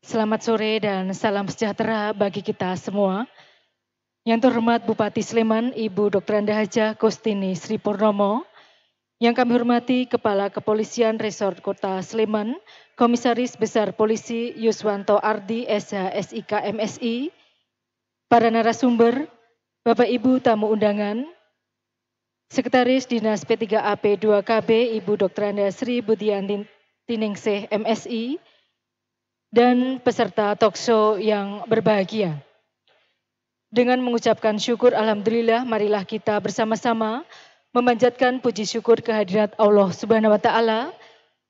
Selamat sore dan salam sejahtera bagi kita semua. Yang terhormat Bupati Sleman, Ibu Dr. Anda Hajah Kustini Sri Purnomo. Yang kami hormati Kepala Kepolisian Resort Kota Sleman, Komisaris Besar Polisi Yuswanto Ardi SH SIK MSI, para narasumber, Bapak Ibu tamu undangan, Sekretaris Dinas P3AP 2KB Ibu Dr. Anda Sri Budianti Tiningsih MSI, dan peserta talkshow yang berbahagia. Dengan mengucapkan syukur Alhamdulillah, marilah kita bersama-sama memanjatkan puji syukur kehadirat Allah Subhanahu wa Ta'ala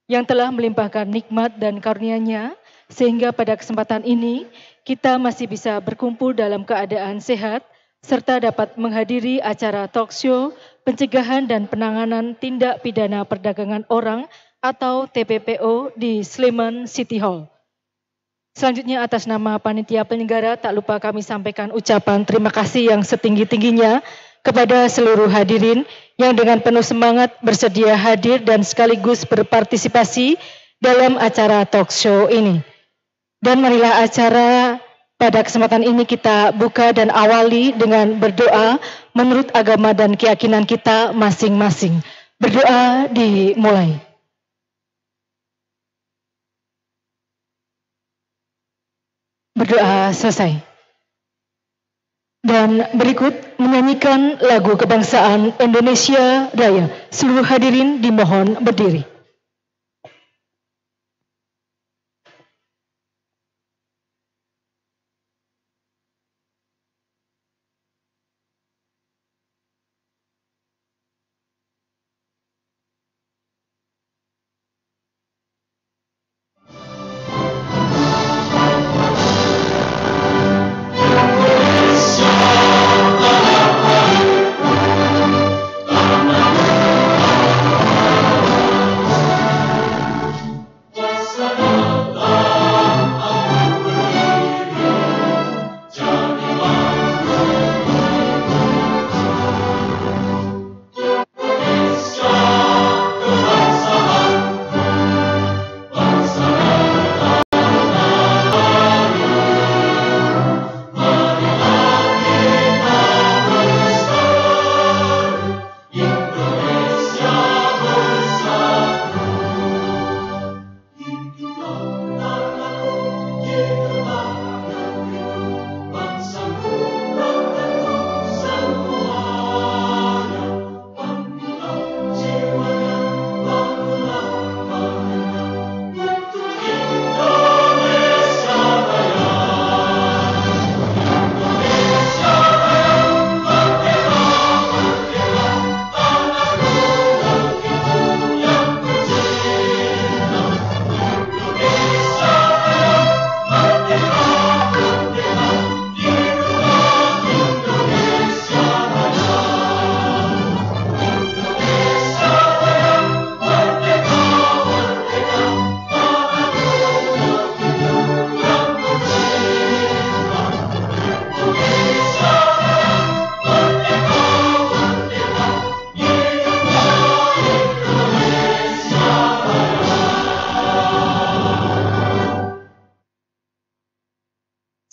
yang telah melimpahkan nikmat dan karunia-Nya, sehingga pada kesempatan ini kita masih bisa berkumpul dalam keadaan sehat serta dapat menghadiri acara talkshow pencegahan dan penanganan tindak pidana perdagangan orang atau TPPO di Sleman City Hall. Selanjutnya atas nama panitia penyelenggara tak lupa kami sampaikan ucapan terima kasih yang setinggi-tingginya kepada seluruh hadirin yang dengan penuh semangat bersedia hadir dan sekaligus berpartisipasi dalam acara talk show ini. Dan marilah acara pada kesempatan ini kita buka dan awali dengan berdoa menurut agama dan keyakinan kita masing-masing. Berdoa dimulai. Berdoa selesai. Dan berikut menyanyikan lagu kebangsaan Indonesia Raya. Seluruh hadirin dimohon berdiri.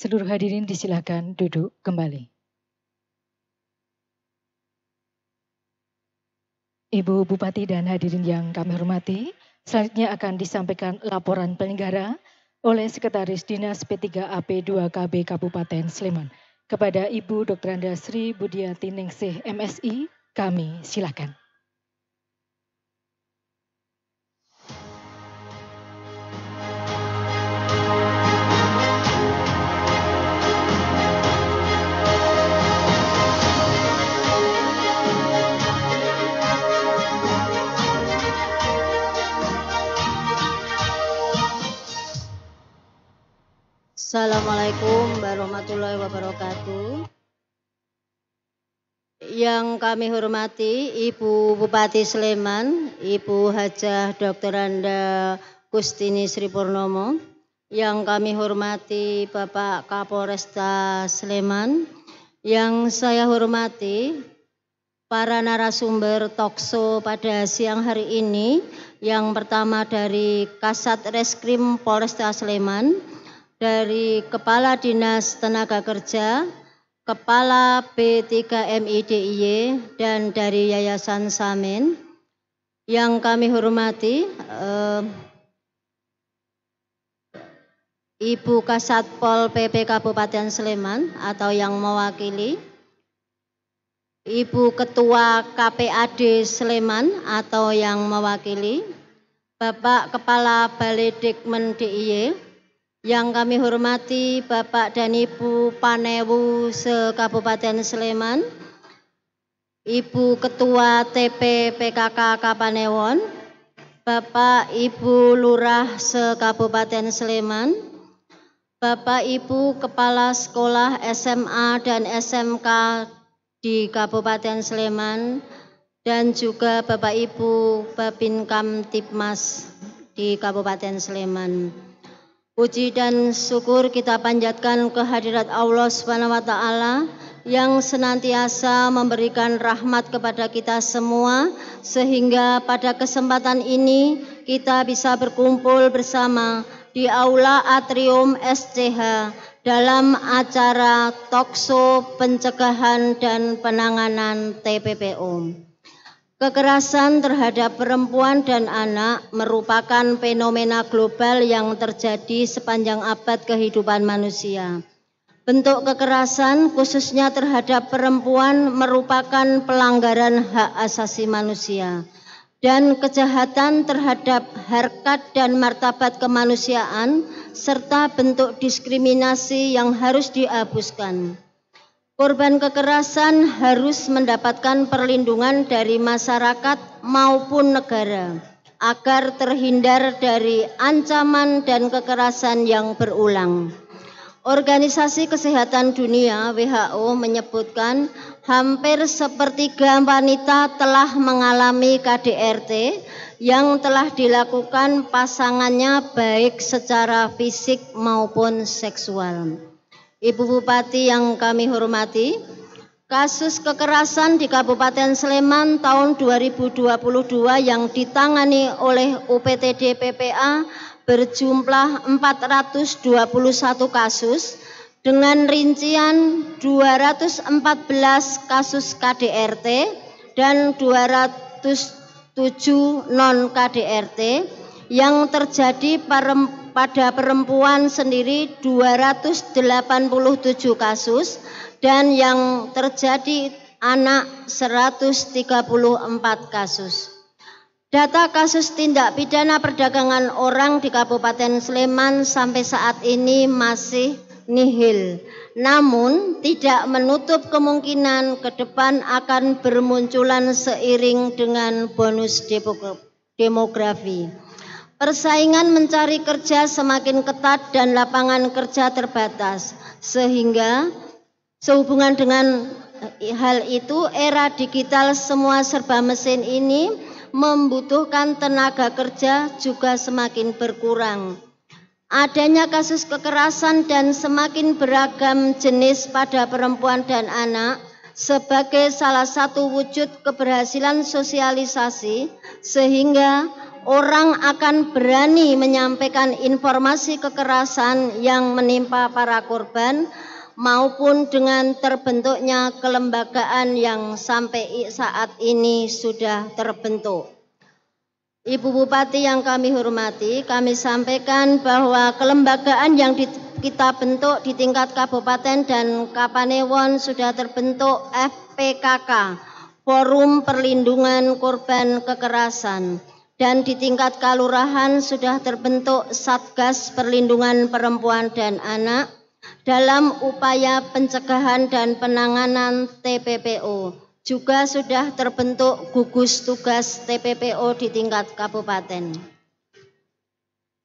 Seluruh hadirin disilakan duduk kembali. Ibu Bupati dan hadirin yang kami hormati, selanjutnya akan disampaikan laporan penyelenggara oleh Sekretaris Dinas P3AP 2KB Kabupaten Sleman. Kepada Ibu Dr. Anda Sri Budianti Tiningsih MSI, kami silakan. Assalamualaikum warahmatullahi wabarakatuh. Yang kami hormati Ibu Bupati Sleman, Ibu Hajah Dr. Anda Kustini Sri Purnomo. Yang kami hormati Bapak Kapolresta Sleman. Yang saya hormati para narasumber talkshow pada siang hari ini. Yang pertama dari Kasat Reskrim Polresta Sleman. dari Kepala Dinas Tenaga Kerja, Kepala B3MIDIY, dan dari Yayasan Samin. Yang kami hormati Ibu Kasatpol PP Kabupaten Sleman atau yang mewakili, Ibu Ketua KPAD Sleman atau yang mewakili, Bapak Kepala Balai Dikmen DIY, yang kami hormati Bapak dan Ibu Panewu se-Kabupaten Sleman, Ibu Ketua TP PKK Kapanewon, Bapak Ibu Lurah se-Kabupaten Sleman, Bapak Ibu Kepala Sekolah SMA dan SMK di Kabupaten Sleman, dan juga Bapak Ibu Babin Kamtibmas di Kabupaten Sleman. Puji dan syukur kita panjatkan kehadirat Allah SWT yang senantiasa memberikan rahmat kepada kita semua, sehingga pada kesempatan ini kita bisa berkumpul bersama di Aula Atrium SCH dalam acara Talkshow Pencegahan dan Penanganan TPPO. Kekerasan terhadap perempuan dan anak merupakan fenomena global yang terjadi sepanjang abad kehidupan manusia. Bentuk kekerasan khususnya terhadap perempuan merupakan pelanggaran hak asasi manusia dan kejahatan terhadap harkat dan martabat kemanusiaan, serta bentuk diskriminasi yang harus dihapuskan. Korban kekerasan harus mendapatkan perlindungan dari masyarakat maupun negara agar terhindar dari ancaman dan kekerasan yang berulang. Organisasi Kesehatan Dunia WHO menyebutkan hampir sepertiga wanita telah mengalami KDRT yang telah dilakukan pasangannya baik secara fisik maupun seksual. Ibu Bupati yang kami hormati, kasus kekerasan di Kabupaten Sleman tahun 2022 yang ditangani oleh UPTD PPA berjumlah 421 kasus dengan rincian 214 kasus KDRT dan 207 non KDRT yang terjadi pada perempuan sendiri 287 kasus dan yang terjadi anak 134 kasus. Data kasus tindak pidana perdagangan orang di Kabupaten Sleman sampai saat ini masih nihil. Namun tidak menutup kemungkinan ke depan akan bermunculan seiring dengan bonus demografi. Persaingan mencari kerja semakin ketat dan lapangan kerja terbatas, sehingga sehubungan dengan hal itu era digital semua serba mesin ini membutuhkan tenaga kerja juga semakin berkurang. Adanya kasus kekerasan dan semakin beragam jenis pada perempuan dan anak sebagai salah satu wujud keberhasilan sosialisasi, sehingga orang akan berani menyampaikan informasi kekerasan yang menimpa para korban maupun dengan terbentuknya kelembagaan yang sampai saat ini sudah terbentuk. Ibu Bupati yang kami hormati, kami sampaikan bahwa kelembagaan yang kita bentuk di tingkat kabupaten dan Kapanewon sudah terbentuk FPKK, Forum Perlindungan Korban Kekerasan, dan di tingkat kelurahan sudah terbentuk Satgas Perlindungan Perempuan dan Anak dalam upaya pencegahan dan penanganan TPPO. Juga sudah terbentuk gugus tugas TPPO di tingkat kabupaten.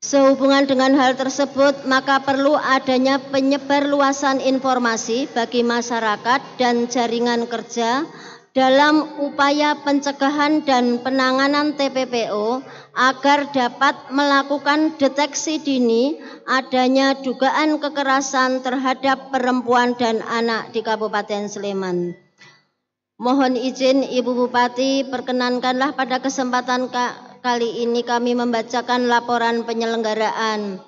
Sehubungan dengan hal tersebut, maka perlu adanya penyebarluasan informasi bagi masyarakat dan jaringan kerja dalam upaya pencegahan dan penanganan TPPO agar dapat melakukan deteksi dini adanya dugaan kekerasan terhadap perempuan dan anak di Kabupaten Sleman. Mohon izin Ibu Bupati, perkenankanlah pada kesempatan kali ini kami membacakan laporan penyelenggaraan.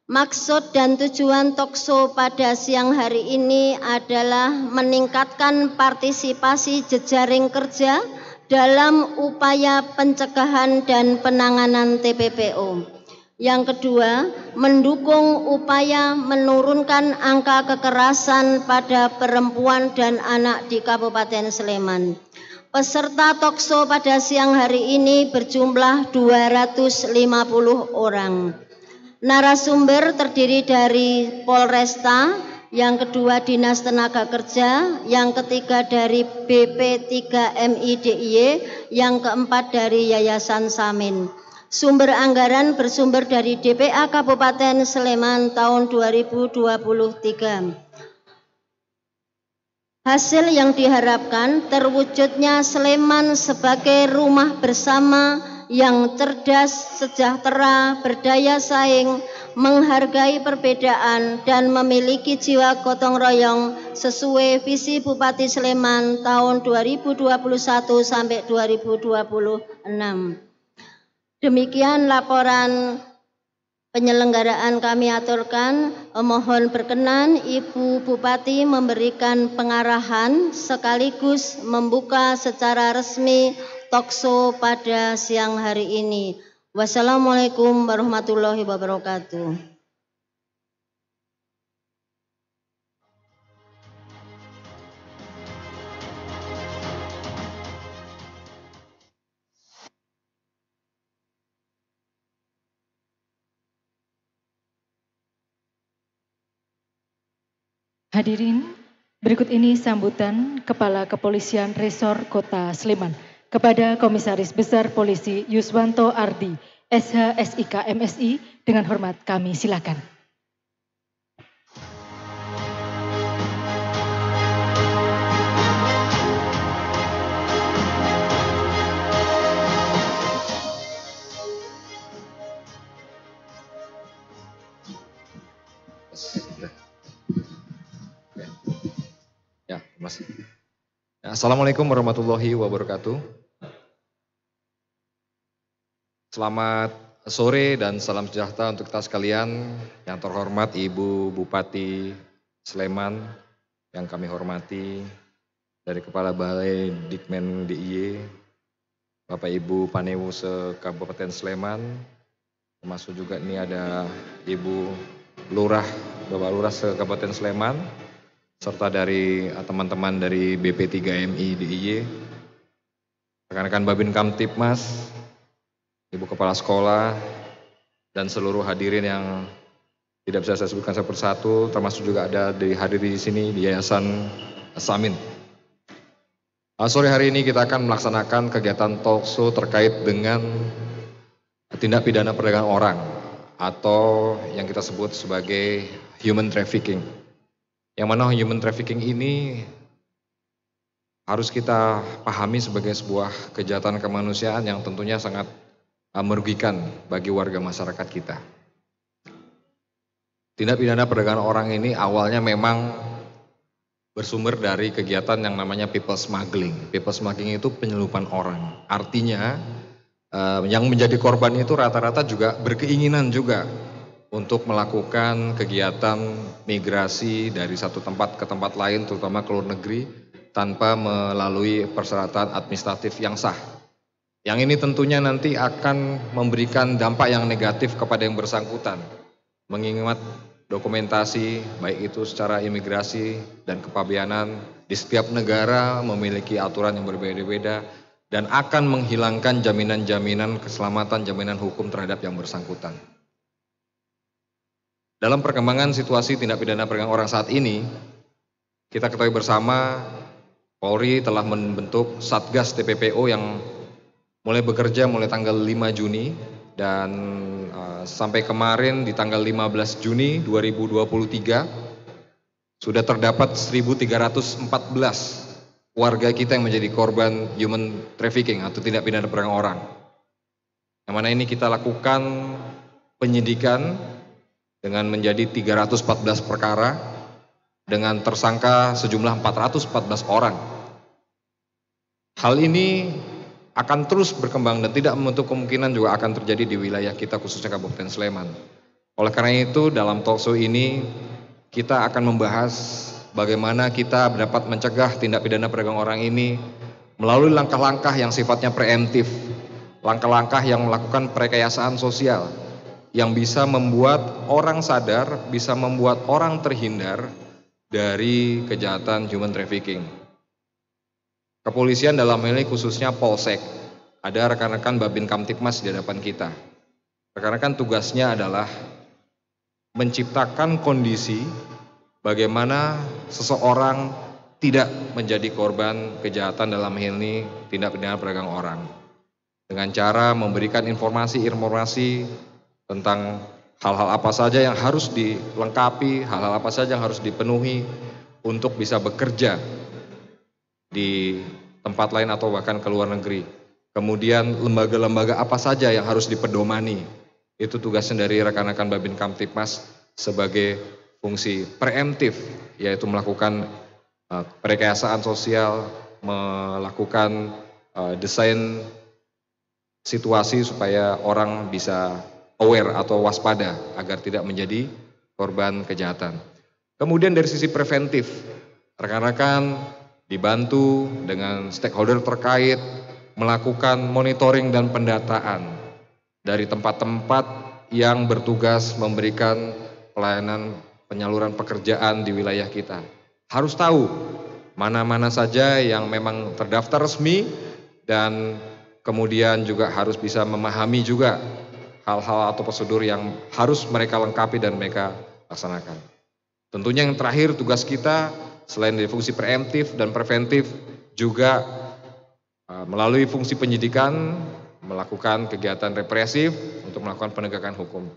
Maksud dan tujuan talkshow pada siang hari ini adalah meningkatkan partisipasi jejaring kerja dalam upaya pencegahan dan penanganan TPPO. Yang kedua, mendukung upaya menurunkan angka kekerasan pada perempuan dan anak di Kabupaten Sleman. Peserta talkshow pada siang hari ini berjumlah 250 orang. Narasumber terdiri dari Polresta, yang kedua Dinas Tenaga Kerja, yang ketiga dari BP3MI DIY, yang keempat dari Yayasan Samin. Sumber anggaran bersumber dari DPA Kabupaten Sleman tahun 2023. Hasil yang diharapkan terwujudnya Sleman sebagai rumah bersama yang cerdas, sejahtera, berdaya saing, menghargai perbedaan, dan memiliki jiwa gotong royong sesuai visi Bupati Sleman tahun 2021 sampai 2026. Demikian laporan penyelenggaraan kami aturkan. Mohon berkenan Ibu Bupati memberikan pengarahan sekaligus membuka secara resmi talkshow pada siang hari ini. Wassalamualaikum warahmatullahi wabarakatuh. Hadirin, berikut ini sambutan Kepala Kepolisian Resor Kota Sleman kepada Komisaris Besar Polisi Yuswanto Ardi, SH SIK MSI, dengan hormat kami silakan. Assalamualaikum warahmatullahi wabarakatuh. Selamat sore dan salam sejahtera untuk kita sekalian. Yang terhormat Ibu Bupati Sleman yang kami hormati, dari Kepala Balai Dikmen DIY, Bapak Ibu Panewu se-Kabupaten Sleman, termasuk juga ini ada Ibu Lurah, Bapak Lurah se-Kabupaten Sleman, serta dari teman-teman dari BP3MI DIY, rekan-rekan Babin Kamtipmas, Ibu Kepala Sekolah, dan seluruh hadirin yang tidak bisa saya sebutkan satu persatu, termasuk juga ada hadir di sini di Yayasan Samin. Sore hari ini kita akan melaksanakan kegiatan talkshow terkait dengan tindak pidana perdagangan orang atau yang kita sebut sebagai human trafficking. Yang mana human trafficking ini harus kita pahami sebagai sebuah kejahatan kemanusiaan yang tentunya sangat merugikan bagi warga masyarakat kita. Tindak pidana perdagangan orang ini awalnya memang bersumber dari kegiatan yang namanya people smuggling. People smuggling itu penyelundupan orang. Artinya yang menjadi korban itu rata-rata juga berkeinginan juga untuk melakukan kegiatan migrasi dari satu tempat ke tempat lain, terutama ke luar negeri, tanpa melalui persyaratan administratif yang sah. Yang ini tentunya nanti akan memberikan dampak yang negatif kepada yang bersangkutan, mengingat dokumentasi, baik itu secara imigrasi dan kepabeanan, di setiap negara memiliki aturan yang berbeda-beda, dan akan menghilangkan jaminan-jaminan keselamatan, jaminan hukum terhadap yang bersangkutan. Dalam perkembangan situasi tindak pidana perdagangan orang saat ini, kita ketahui bersama Polri telah membentuk Satgas TPPO yang mulai bekerja mulai tanggal 5 Juni dan sampai kemarin di tanggal 15 Juni 2023 sudah terdapat 1.314 warga kita yang menjadi korban human trafficking atau tindak pidana perdagangan orang. Yang mana ini kita lakukan penyidikan dengan menjadi 314 perkara dengan tersangka sejumlah 414 orang. Hal ini akan terus berkembang dan tidak menutup kemungkinan juga akan terjadi di wilayah kita khususnya Kabupaten Sleman. Oleh karena itu dalam talkshow ini kita akan membahas bagaimana kita dapat mencegah tindak pidana perdagangan orang ini melalui langkah-langkah yang sifatnya preemptif, langkah-langkah yang melakukan perekayasaan sosial yang bisa membuat orang sadar, bisa membuat orang terhindar dari kejahatan human trafficking. Kepolisian dalam hal ini khususnya Polsek, ada rekan-rekan Babin Kamtipmas di hadapan kita. Rekan-rekan tugasnya adalah menciptakan kondisi bagaimana seseorang tidak menjadi korban kejahatan dalam hal ini tindak pidana perdagangan orang. Dengan cara memberikan informasi-informasi tentang hal-hal apa saja yang harus dilengkapi, hal-hal apa saja yang harus dipenuhi untuk bisa bekerja di tempat lain atau bahkan ke luar negeri. Kemudian lembaga-lembaga apa saja yang harus dipedomani. Itu tugasnya dari rekan-rekan Babin Kamtipmas sebagai fungsi preemptif, yaitu melakukan perekayasaan sosial, melakukan desain situasi supaya orang bisa aware atau waspada agar tidak menjadi korban kejahatan. Kemudian dari sisi preventif, rekan-rekan dibantu dengan stakeholder terkait melakukan monitoring dan pendataan dari tempat-tempat yang bertugas memberikan pelayanan penyaluran pekerjaan di wilayah kita. Harus tahu mana-mana saja yang memang terdaftar resmi dan kemudian juga harus bisa memahami juga hal-hal atau prosedur yang harus mereka lengkapi dan mereka laksanakan. Tentunya yang terakhir tugas kita selain dari fungsi preemptif dan preventif juga melalui fungsi penyidikan melakukan kegiatan represif untuk melakukan penegakan hukum.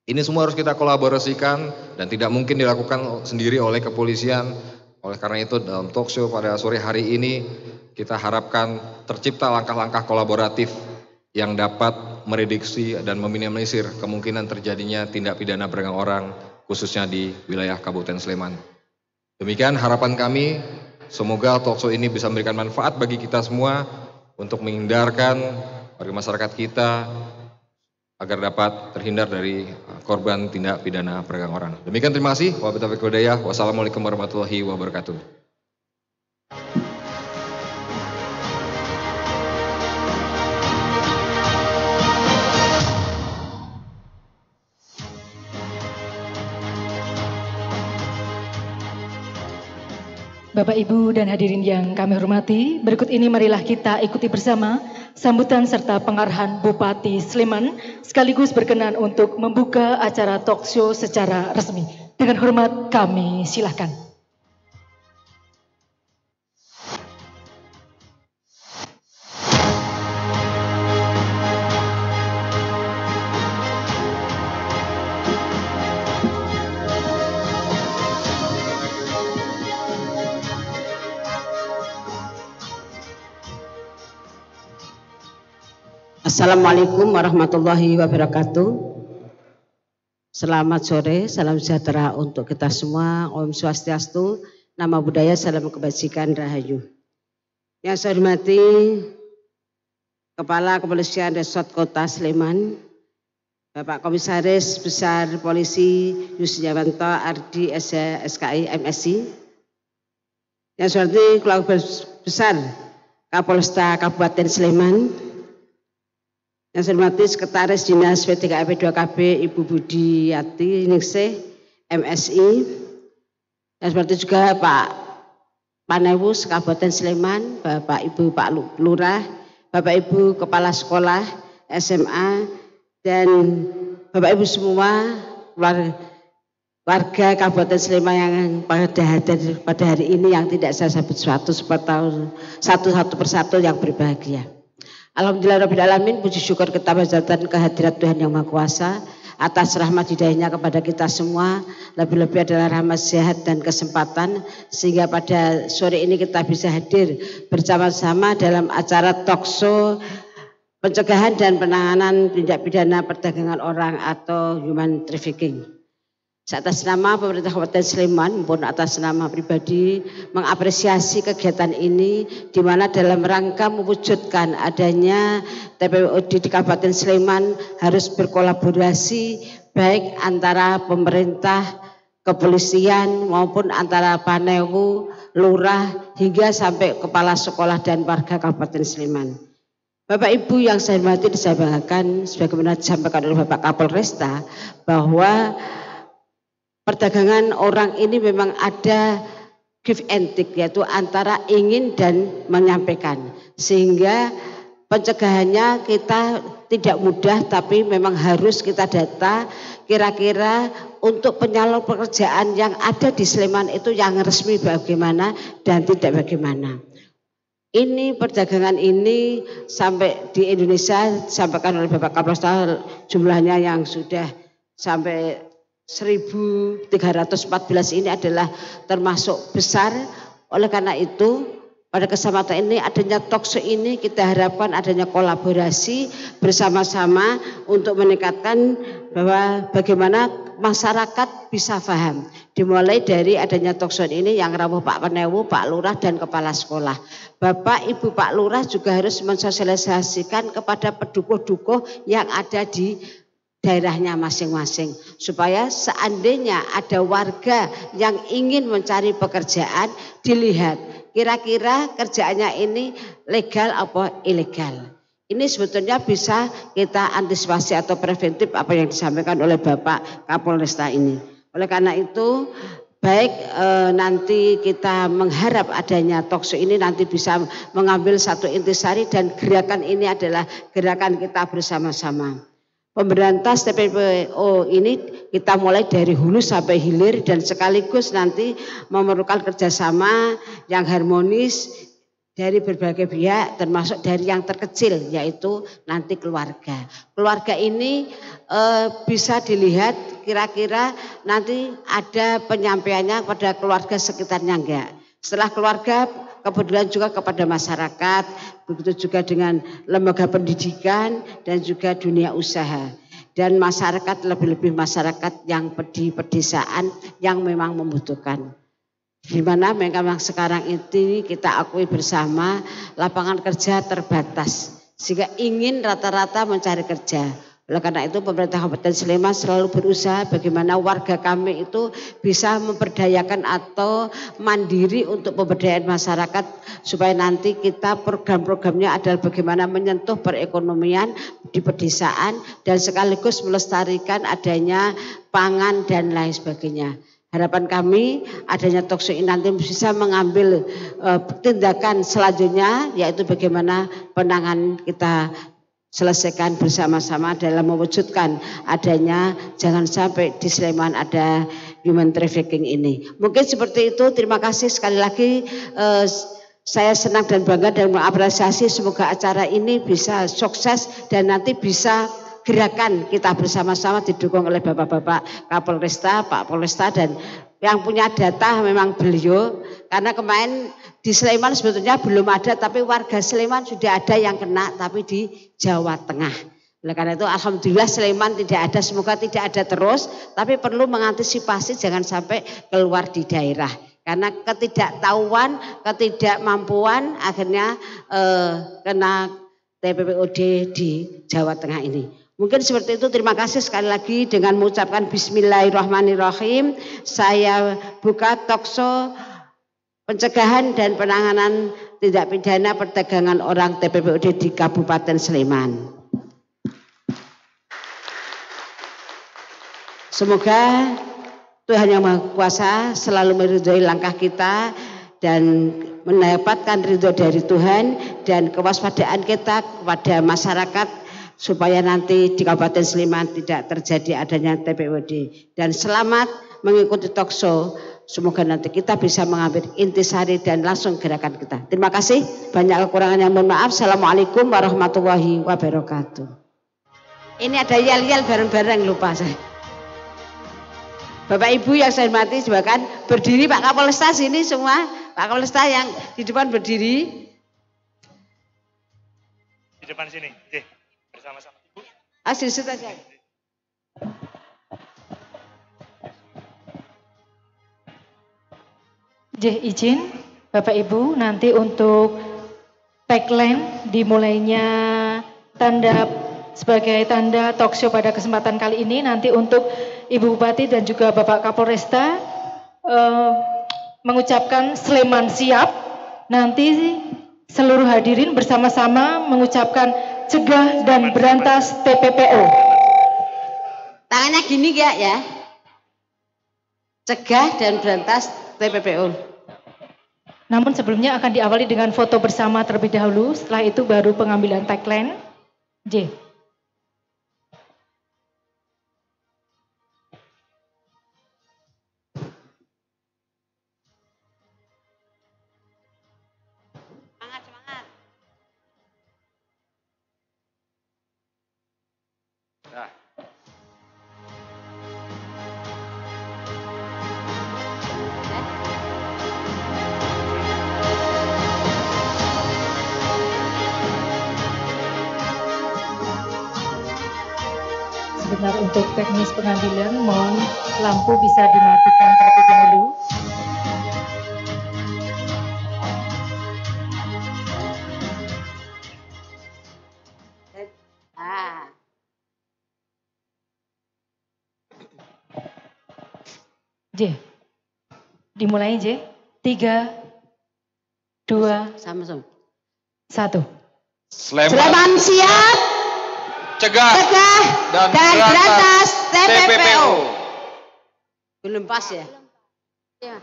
Ini semua harus kita kolaborasikan dan tidak mungkin dilakukan sendiri oleh kepolisian. Oleh karena itu dalam talkshow pada sore hari ini kita harapkan tercipta langkah-langkah kolaboratif yang dapat mereduksi dan meminimalisir kemungkinan terjadinya tindak pidana perdagangan orang khususnya di wilayah Kabupaten Sleman. Demikian harapan kami, semoga talkshow ini bisa memberikan manfaat bagi kita semua untuk menghindarkan warga masyarakat kita agar dapat terhindar dari korban tindak pidana perdagangan orang. Demikian, terima kasih. Wassalamualaikum warahmatullahi wabarakatuh. Bapak, Ibu, dan hadirin yang kami hormati, berikut ini marilah kita ikuti bersama sambutan serta pengarahan Bupati Sleman sekaligus berkenan untuk membuka acara talkshow secara resmi. Dengan hormat kami silakan. Assalamualaikum warahmatullahi wabarakatuh. Selamat sore, salam sejahtera untuk kita semua. Om Swastiastu, Nama Budaya, Salam Kebajikan, Rahayu. Yang saya hormati Kepala Kepolisian Resort Kota Sleman, Bapak Komisaris Besar Polisi Yusniawanto Ardi SKI MSI. Yang saya hormati Keluarga Besar Kapolresta Kabupaten Sleman. Yang saya hormati Sekretaris Dinas PDKP 2KB Ibu Budi Yati Ningsih MSI. Yang saya hormati juga Pak Panewus Kabupaten Sleman, Bapak Ibu Pak Lurah, Bapak Ibu Kepala Sekolah SMA, dan Bapak Ibu semua warga Kabupaten Sleman yang pada hari ini yang tidak saya sebut satu persatu yang berbahagia. Alhamdulillahirrahmanirrahim, puji syukur kita panjatkan kehadirat Tuhan Yang Maha Kuasa atas rahmat hidayahnya kepada kita semua, lebih-lebih adalah rahmat sehat dan kesempatan sehingga pada sore ini kita bisa hadir bersama-sama dalam acara talkshow pencegahan dan penanganan tindak pidana perdagangan orang atau human trafficking. Atas nama pemerintah Kabupaten Sleman maupun atas nama pribadi mengapresiasi kegiatan ini di mana dalam rangka mewujudkan adanya TPWD di Kabupaten Sleman harus berkolaborasi baik antara pemerintah, kepolisian maupun antara Panewu, lurah hingga sampai kepala sekolah dan warga Kabupaten Sleman. Bapak Ibu yang saya hormati, saya banggakan sebagaimana disampaikan oleh Bapak Kapolresta bahwa perdagangan orang ini memang ada give and take, yaitu antara ingin dan menyampaikan, sehingga pencegahannya kita tidak mudah, tapi memang harus kita data kira-kira untuk penyalur pekerjaan yang ada di Sleman itu yang resmi bagaimana dan tidak bagaimana. Ini perdagangan ini sampai di Indonesia disampaikan oleh Bapak Kapolresta jumlahnya yang sudah sampai 1.314 ini adalah termasuk besar. Oleh karena itu pada kesempatan ini adanya talkshow ini kita harapkan adanya kolaborasi bersama-sama untuk meningkatkan bahwa bagaimana masyarakat bisa paham. Dimulai dari adanya talkshow ini yang rawuh Pak Panewu, Pak Lurah dan Kepala Sekolah. Bapak Ibu Pak Lurah juga harus mensosialisasikan kepada pedukuh-dukuh yang ada di daerahnya masing-masing. Supaya seandainya ada warga yang ingin mencari pekerjaan, dilihat kira-kira kerjaannya ini legal apa ilegal. Ini sebetulnya bisa kita antisipasi atau preventif apa yang disampaikan oleh Bapak Kapolresta ini. Oleh karena itu baik nanti kita mengharap adanya talkshow ini nanti bisa mengambil satu intisari dan gerakan ini adalah gerakan kita bersama-sama. Pemberantas TPPO ini kita mulai dari hulu sampai hilir dan sekaligus nanti memerlukan kerjasama yang harmonis dari berbagai pihak termasuk dari yang terkecil yaitu nanti keluarga. Keluarga ini bisa dilihat kira-kira nanti ada penyampaiannya pada keluarga sekitarnya enggak. Setelah keluarga kemudian juga kepada masyarakat, begitu juga dengan lembaga pendidikan dan juga dunia usaha. Dan masyarakat lebih-lebih masyarakat yang di pedesaan yang memang membutuhkan. Di mana memang sekarang ini kita akui bersama lapangan kerja terbatas sehingga ingin rata-rata mencari kerja. Oleh karena itu pemerintah Kabupaten Sleman selalu berusaha bagaimana warga kami itu bisa memberdayakan atau mandiri untuk pemberdayaan masyarakat supaya nanti kita program-programnya adalah bagaimana menyentuh perekonomian di pedesaan dan sekaligus melestarikan adanya pangan dan lain sebagainya. Harapan kami adanya talkshow ini nanti bisa mengambil tindakan selanjutnya yaitu bagaimana penanganan kita selesaikan bersama-sama dalam mewujudkan adanya jangan sampai di Sleman ada human trafficking ini. Mungkin seperti itu, terima kasih sekali lagi. Saya senang dan bangga dan mengapresiasi semoga acara ini bisa sukses dan nanti bisa gerakan kita bersama-sama didukung oleh Bapak-Bapak Kapolresta, Pak Polresta dan yang punya data memang beliau karena kemarin di Sleman sebetulnya belum ada tapi warga Sleman sudah ada yang kena tapi di Jawa Tengah. Oleh karena itu alhamdulillah Sleman tidak ada, semoga tidak ada terus tapi perlu mengantisipasi jangan sampai keluar di daerah. Karena ketidaktahuan, ketidakmampuan akhirnya kena TPPOD di Jawa Tengah ini. Mungkin seperti itu, terima kasih sekali lagi dengan mengucapkan bismillahirrahmanirrahim. Saya buka talkshow pencegahan dan penanganan tindak pidana perdagangan orang TPPOD di Kabupaten Sleman. Semoga Tuhan Yang Maha Kuasa selalu meridhoi langkah kita dan mendapatkan ridho dari Tuhan dan kewaspadaan kita kepada masyarakat supaya nanti di Kabupaten Sleman tidak terjadi adanya TPPOD. Dan selamat mengikuti talkshow. Semoga nanti kita bisa mengambil intisari dan langsung gerakan kita. Terima kasih. Banyak kekurangan yang mohon maaf. Assalamualaikum warahmatullahi wabarakatuh. Ini ada yel-yel bareng-bareng lupa saya. Bapak Ibu yang saya hormati silakan berdiri Pak Kapolresta sini semua. Pak Kapolresta yang di depan berdiri. Di depan sini. Oke. Bersama-sama Ibu. Asli saja. Izin Bapak Ibu nanti untuk tagline dimulainya tanda sebagai tanda talkshow pada kesempatan kali ini. Nanti untuk Ibu Bupati dan juga Bapak Kapolresta mengucapkan Sleman siap. Nanti seluruh hadirin bersama-sama mengucapkan cegah dan berantas TPPO. Tangannya gini gak ya? Cegah dan berantas TPPO. Namun sebelumnya akan diawali dengan foto bersama terlebih dahulu. Setelah itu baru pengambilan tagline. J. Semangat, semangat. Nah. Sebentar untuk teknis pengambilan, mohon lampu bisa dimatikan terlebih dahulu. J. Dimulai J. 3, 2, Sama-sama. 1. Sleman siap. Cegah Dan berantas TPPO. Belum pas ya? Ya.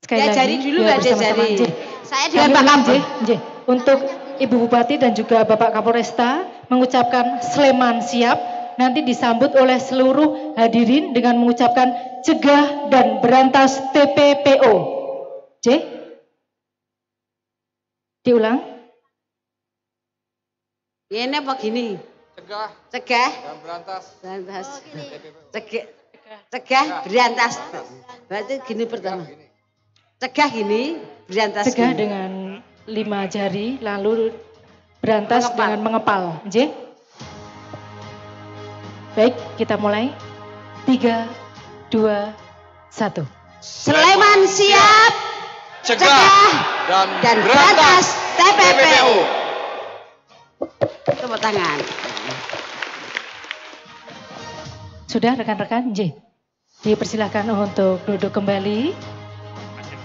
Sekali Ya, jari lagi, dulu biar nggak ada bersama-sama, jari. J. Saya dengan Kami Pak ulang, Kapol. J. Untuk Ibu Bupati dan juga Bapak Kapolresta mengucapkan Sleman siap. Nanti disambut oleh seluruh hadirin dengan mengucapkan cegah dan berantas TPPO. J. Diulang. Ini apa gini? Cegah Dan berantas. berantas. Cegah berantas. Berarti gini pertama. Cegah gini, berantas Cegah gini. dengan 5 jari, lalu berantas Mengepal. dengan mengepal. J. Baik, kita mulai. 3, 2, 1. Sleman siap. Cegah Dan berantas TPPO. Tepuk tangan. Sudah rekan-rekan? J. Dipersilahkan untuk duduk kembali. Masih.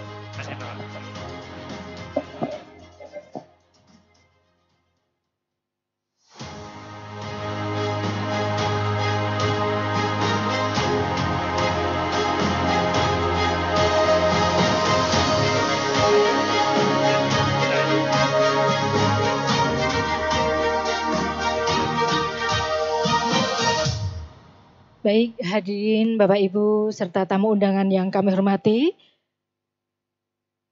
Baik, hadirin Bapak Ibu serta tamu undangan yang kami hormati.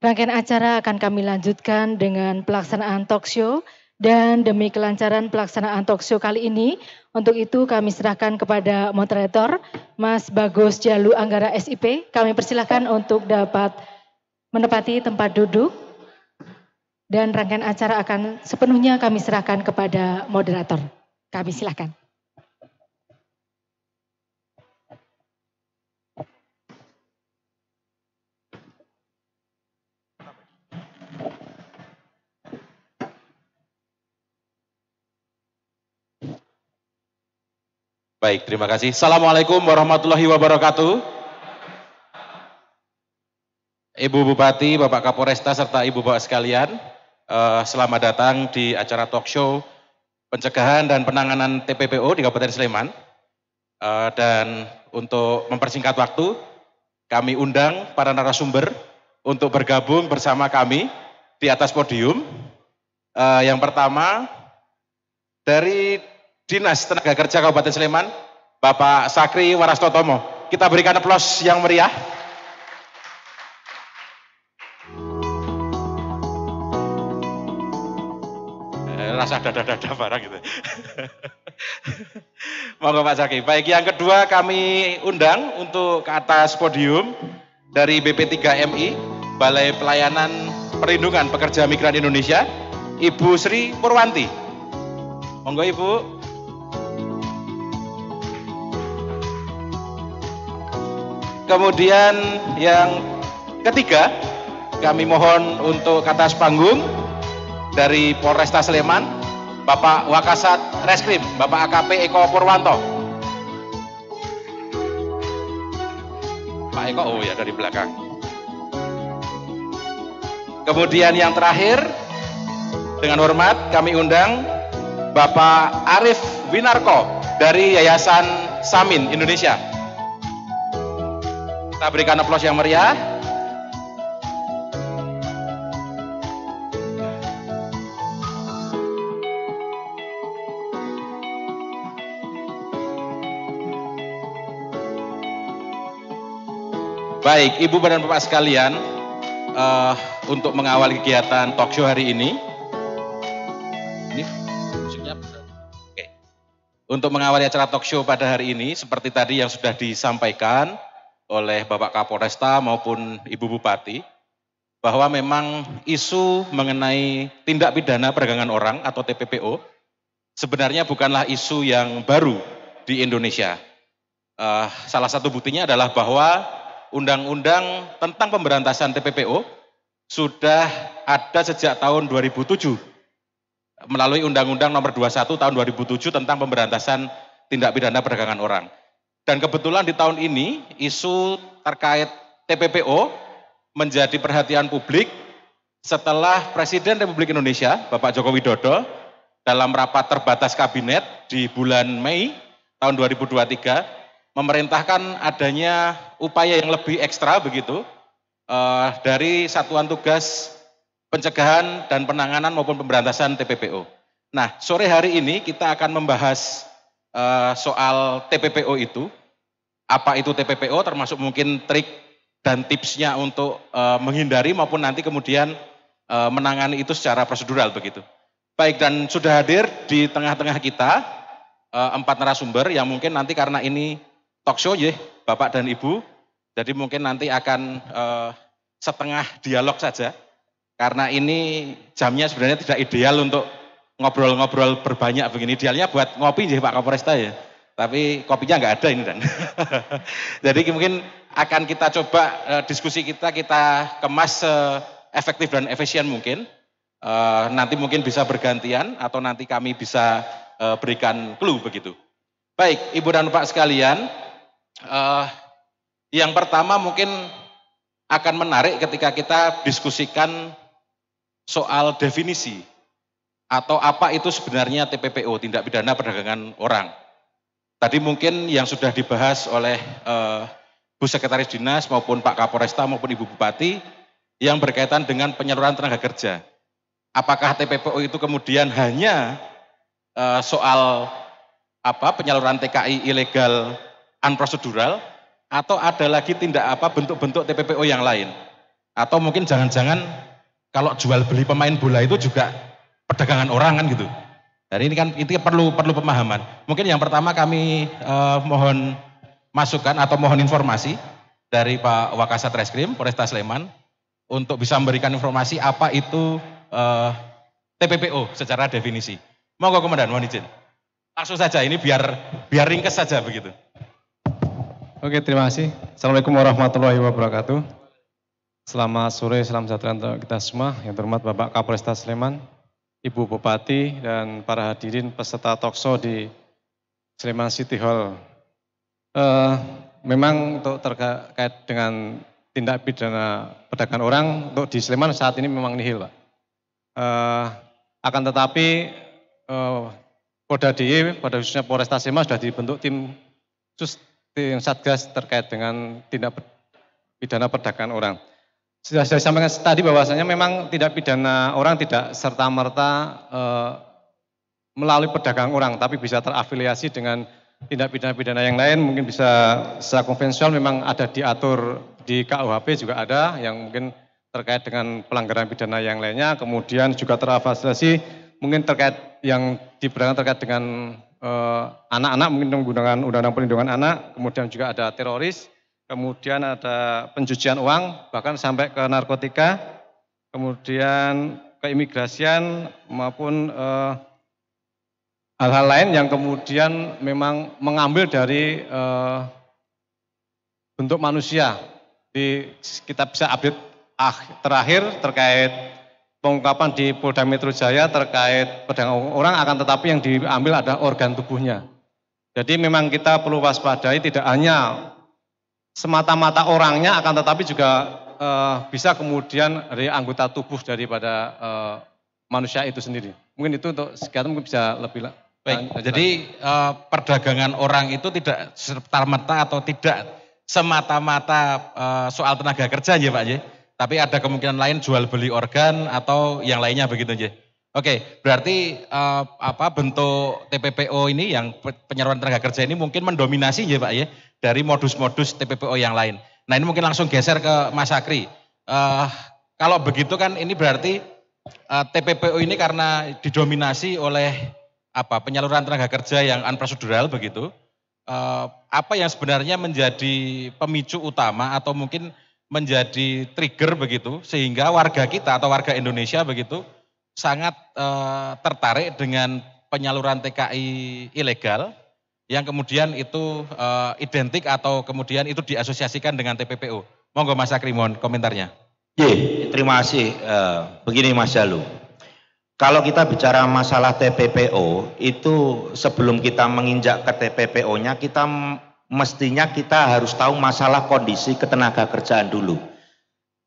Rangkaian acara akan kami lanjutkan dengan pelaksanaan talkshow dan demi kelancaran pelaksanaan talkshow kali ini, untuk itu kami serahkan kepada moderator Mas Bagus Jalu Anggara SIP. Kami persilahkan untuk dapat menempati tempat duduk dan rangkaian acara akan sepenuhnya kami serahkan kepada moderator. Kami silakan. Baik, terima kasih. Assalamualaikum warahmatullahi wabarakatuh. Ibu Bupati, Bapak Kapolresta, serta Ibu Bapak sekalian, selamat datang di acara talkshow pencegahan dan penanganan TPPO di Kabupaten Sleman. Dan untuk mempersingkat waktu, kami undang para narasumber untuk bergabung bersama kami di atas podium. Yang pertama, dari Dinas Tenaga Kerja Kabupaten Sleman, Bapak Sakri Warastotomo. Kita berikan aplaus yang meriah. Rasa dada-dada barang gitu. Monggo Pak Sakri. Baik, yang kedua kami undang untuk ke atas podium dari BP3MI, Balai Pelayanan Perlindungan Pekerja Migran Indonesia, Ibu Sri Purwanti. Monggo Ibu. Kemudian yang ketiga, kami mohon untuk ke atas panggung dari Polresta Sleman, Bapak Wakasat Reskrim, Bapak AKP Eko Purwanto. Pak Eko, oh ya dari belakang. Kemudian yang terakhir, dengan hormat kami undang Bapak Arif Winarko dari Yayasan Samin Indonesia. Kita berikan aplaus yang meriah. Baik, Ibu dan Bapak sekalian, untuk mengawali kegiatan talk show hari ini, musiknya bisa. Oke. Untuk mengawali acara talk show pada hari ini, seperti tadi yang sudah disampaikan oleh Bapak Kapolresta maupun Ibu Bupati, bahwa memang isu mengenai tindak pidana perdagangan orang atau TPPO sebenarnya bukanlah isu yang baru di Indonesia. Salah satu buktinya adalah bahwa Undang-Undang tentang pemberantasan TPPO sudah ada sejak tahun 2007 melalui Undang-Undang nomor 21 tahun 2007 tentang pemberantasan tindak pidana perdagangan orang. Dan kebetulan di tahun ini isu terkait TPPO menjadi perhatian publik setelah Presiden Republik Indonesia Bapak Joko Widodo dalam rapat terbatas kabinet di bulan Mei tahun 2023 memerintahkan adanya upaya yang lebih ekstra begitu dari Satuan Tugas Pencegahan dan Penanganan maupun Pemberantasan TPPO. Nah, sore hari ini kita akan membahas soal TPPO itu, apa itu TPPO, termasuk mungkin trik dan tipsnya untuk menghindari maupun nanti kemudian menangani itu secara prosedural begitu. Baik, dan sudah hadir di tengah-tengah kita 4 narasumber yang mungkin nanti karena ini talk show ya Bapak dan Ibu, jadi mungkin nanti akan setengah dialog saja, karena ini jamnya sebenarnya tidak ideal untuk ngobrol-ngobrol berbanyak begini, idealnya buat ngopi ya Pak Kapolresta ya, tapi kopinya nggak ada ini dan jadi mungkin akan kita coba diskusi kita kemas efektif dan efisien mungkin, nanti mungkin bisa bergantian atau nanti kami bisa berikan clue begitu. Baik, Ibu dan Bapak sekalian, yang pertama mungkin akan menarik ketika kita diskusikan soal definisi atau apa itu sebenarnya TPPO, tindak pidana perdagangan orang. Tadi mungkin yang sudah dibahas oleh Bu Sekretaris Dinas maupun Pak Kapolresta maupun Ibu Bupati yang berkaitan dengan penyaluran tenaga kerja. Apakah TPPO itu kemudian hanya soal penyaluran TKI ilegal unprocedural, atau ada lagi bentuk-bentuk TPPO yang lain, atau mungkin jangan-jangan kalau jual beli pemain bola itu juga perdagangan orang kan gitu. Jadi ini kan itu perlu pemahaman. Mungkin yang pertama kami mohon masukan atau mohon informasi dari Pak Wakasat Reskrim Polresta Sleman untuk bisa memberikan informasi apa itu TPPO secara definisi. Monggo Komandan, mohon izin. Langsung saja, ini biar ringkes saja begitu. Oke, terima kasih. Assalamualaikum warahmatullahi wabarakatuh. Selamat sore, salam sejahtera untuk kita semua. Yang terhormat Bapak Kapolresta Sleman, Ibu Bupati, dan para hadirin peserta talkshow di Sleman City Hall. Memang untuk terkait dengan tindak pidana perdagangan orang, untuk di Sleman saat ini memang nihil, Pak. Akan tetapi Polda DIY, pada khususnya Polresta Sleman sudah dibentuk tim khusus tim Satgas terkait dengan tindak pidana perdagangan orang. Sudah saya sampaikan tadi bahwasanya memang tindak pidana orang tidak serta-merta melalui perdagangan orang, tapi bisa terafiliasi dengan tindak pidana-pidana yang lain, mungkin bisa secara konvensional memang ada diatur di KUHP juga ada, yang mungkin terkait dengan pelanggaran pidana yang lainnya, kemudian juga terafiliasi mungkin terkait yang diperdagangkan terkait dengan anak-anak, mungkin menggunakan Undang-Undang Perlindungan Anak, kemudian juga ada teroris, kemudian ada pencucian uang, bahkan sampai ke narkotika, kemudian keimigrasian maupun hal-hal lain yang kemudian memang mengambil dari bentuk manusia. Kita bisa update terakhir terkait pengungkapan di Polda Metro Jaya terkait perdagangan orang, akan tetapi yang diambil adalah organ tubuhnya. Jadi memang kita perlu waspadai, tidak hanya semata-mata orangnya, akan tetapi juga bisa kemudian dari anggota tubuh daripada manusia itu sendiri. Mungkin itu untuk sekian, mungkin bisa lebih. Baik, jadi perdagangan orang itu tidak serta-merta atau tidak semata-mata soal tenaga kerja ya Pak ya. Tapi ada kemungkinan lain jual beli organ atau yang lainnya begitu aja. Oke, berarti bentuk TPPO ini yang penyaluran tenaga kerja ini mungkin mendominasi ya Pak ya dari modus-modus TPPO yang lain. Nah ini mungkin langsung geser ke Mas Sakri. Kalau begitu kan ini berarti TPPO ini karena didominasi oleh penyaluran tenaga kerja yang unprosedural begitu. Apa yang sebenarnya menjadi pemicu utama atau mungkin menjadi trigger begitu sehingga warga kita atau warga Indonesia begitu sangat tertarik dengan penyaluran TKI ilegal yang kemudian itu identik atau kemudian itu diasosiasikan dengan TPPO. Monggo Mas Sakri, mohon komentarnya. Terima kasih. Begini Mas Jalu, kalau kita bicara masalah TPPO itu sebelum kita menginjak ke TPPO-nya mestinya kita harus tahu masalah kondisi ketenaga kerjaan dulu.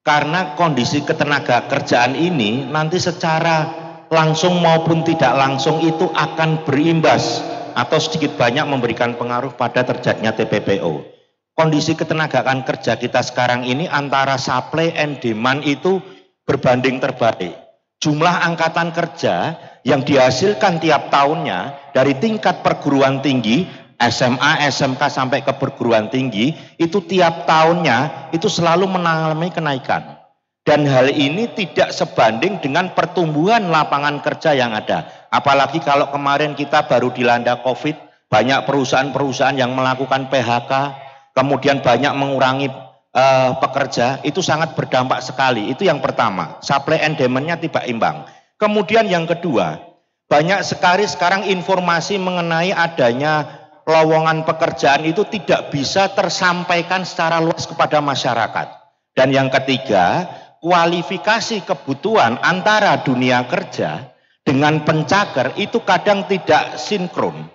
Karena kondisi ketenaga kerjaan ini nanti secara langsung maupun tidak langsung itu akan berimbas atau sedikit banyak memberikan pengaruh pada terjadinya TPPO. Kondisi ketenagaan kerja kita sekarang ini antara supply and demand itu berbanding terbalik. Jumlah angkatan kerja yang dihasilkan tiap tahunnya dari tingkat perguruan tinggi SMA, SMK sampai ke perguruan tinggi itu tiap tahunnya itu selalu mengalami kenaikan. Dan hal ini tidak sebanding dengan pertumbuhan lapangan kerja yang ada. Apalagi kalau kemarin kita baru dilanda COVID, banyak perusahaan-perusahaan yang melakukan PHK, kemudian banyak mengurangi pekerja, itu sangat berdampak sekali. Itu yang pertama, supply and demand-nya tidak imbang. Kemudian yang kedua, banyak sekali sekarang informasi mengenai adanya lowongan pekerjaan itu tidak bisa tersampaikan secara luas kepada masyarakat. Dan yang ketiga, kualifikasi kebutuhan antara dunia kerja dengan pencakar itu kadang tidak sinkron.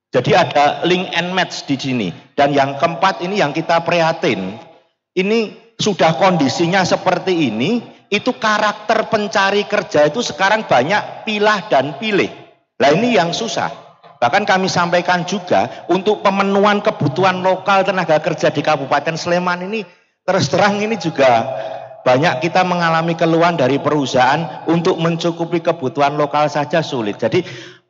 Jadi ada link and match di sini. Dan yang keempat ini yang kita prihatin. Ini sudah kondisinya seperti ini, itu karakter pencari kerja itu sekarang banyak pilah dan pilih. Nah ini yang susah. Bahkan kami sampaikan juga untuk pemenuhan kebutuhan lokal tenaga kerja di Kabupaten Sleman ini terus terang ini juga banyak kita mengalami keluhan dari perusahaan untuk mencukupi kebutuhan lokal saja sulit. Jadi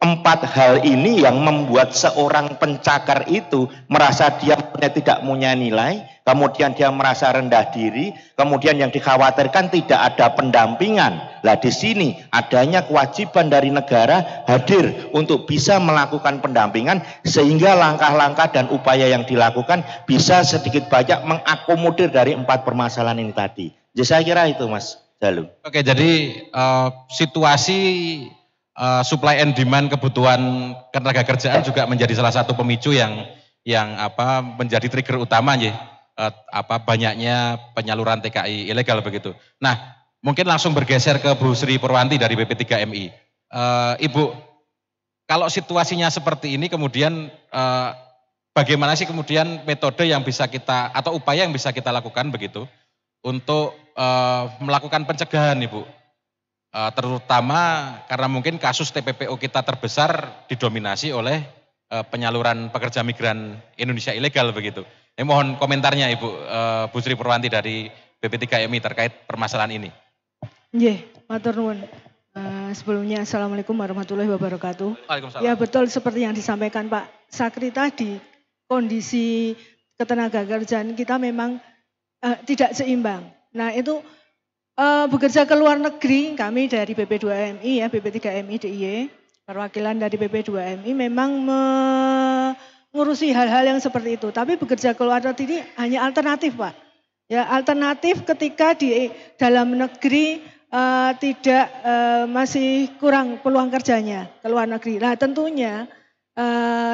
4 hal ini yang membuat seorang pencakar itu merasa dia tidak punya nilai, kemudian dia merasa rendah diri, kemudian yang dikhawatirkan tidak ada pendampingan. Lah di sini adanya kewajiban dari negara hadir untuk bisa melakukan pendampingan sehingga langkah-langkah dan upaya yang dilakukan bisa sedikit banyak mengakomodir dari 4 permasalahan ini tadi. Jadi saya kira itu Mas Jalu. Oke, jadi situasi supply and demand kebutuhan tenaga kerjaan juga menjadi salah satu pemicu yang menjadi trigger utama ya banyaknya penyaluran TKI ilegal begitu. Nah, mungkin langsung bergeser ke Bu Sri Purwanti dari BP3MI. Ibu, kalau situasinya seperti ini kemudian bagaimana sih kemudian metode yang bisa kita atau upaya yang bisa kita lakukan begitu untuk melakukan pencegahan Ibu? Terutama karena mungkin kasus TPPO kita terbesar didominasi oleh penyaluran pekerja migran Indonesia ilegal begitu. Mohon komentarnya Ibu Bu Sri Purwanti dari BP3MI terkait permasalahan ini. Matur nuwun. Sebelumnya Assalamualaikum warahmatullahi wabarakatuh. Waalaikumsalam. Ya betul seperti yang disampaikan Pak Sakri tadi, kondisi ketenagakerjaan kita memang tidak seimbang. Nah itu bekerja ke luar negeri, kami dari BP2MI ya, BP3MI DIY, perwakilan dari BP2MI memang mengurusi hal-hal yang seperti itu. Tapi bekerja ke luar negeri ini hanya alternatif Pak. Ya alternatif ketika di dalam negeri tidak masih kurang peluang kerjanya ke luar negeri. Nah tentunya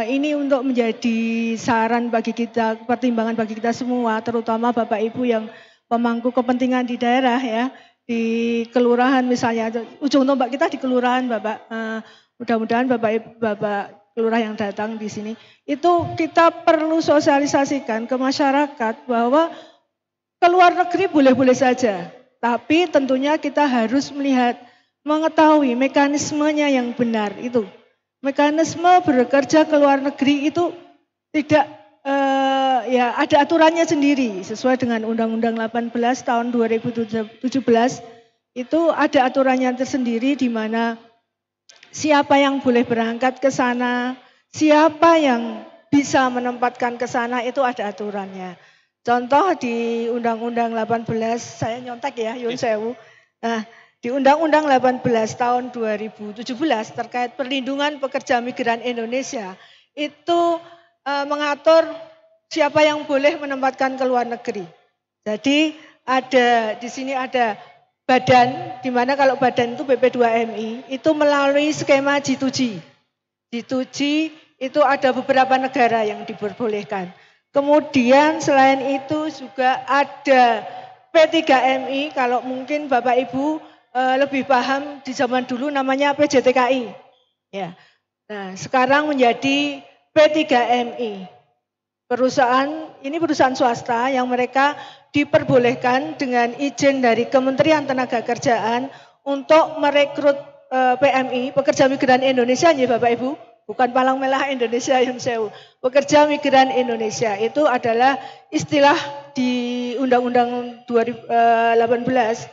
ini untuk menjadi saran bagi kita, pertimbangan bagi kita semua, terutama Bapak Ibu yang pemangku kepentingan di daerah ya, di kelurahan misalnya, ujung tombak kita di kelurahan Bapak, mudah-mudahan Bapak Lurah yang datang di sini, itu kita perlu sosialisasikan ke masyarakat bahwa ke luar negeri boleh-boleh saja, tapi tentunya kita harus mengetahui mekanismenya yang benar itu. Mekanisme bekerja ke luar negeri itu tidak ya ada aturannya sendiri sesuai dengan Undang-Undang 18 tahun 2017 itu ada aturannya tersendiri di mana siapa yang boleh berangkat ke sana, siapa yang bisa menempatkan ke sana itu ada aturannya. Contoh di Undang-Undang 18, saya nyontek ya, Yun Sewu. Nah, di Undang-Undang 18 tahun 2017 terkait perlindungan pekerja migran Indonesia, itu mengatur siapa yang boleh menempatkan ke luar negeri. Jadi di sini ada badan, di mana kalau badan itu BP2MI, itu melalui skema G2G. G2G itu ada beberapa negara yang diperbolehkan. Kemudian selain itu juga ada P3MI, kalau mungkin Bapak Ibu lebih paham di zaman dulu namanya PJTKI. Ya. Nah, sekarang menjadi P3MI. Ini perusahaan swasta yang mereka diperbolehkan dengan izin dari Kementerian Tenaga Kerjaan untuk merekrut PMI, pekerja migran Indonesia ya Bapak Ibu. Bukan palang merah Indonesia Yun Sewu. Pekerja migran Indonesia itu adalah istilah di Undang-Undang 2018.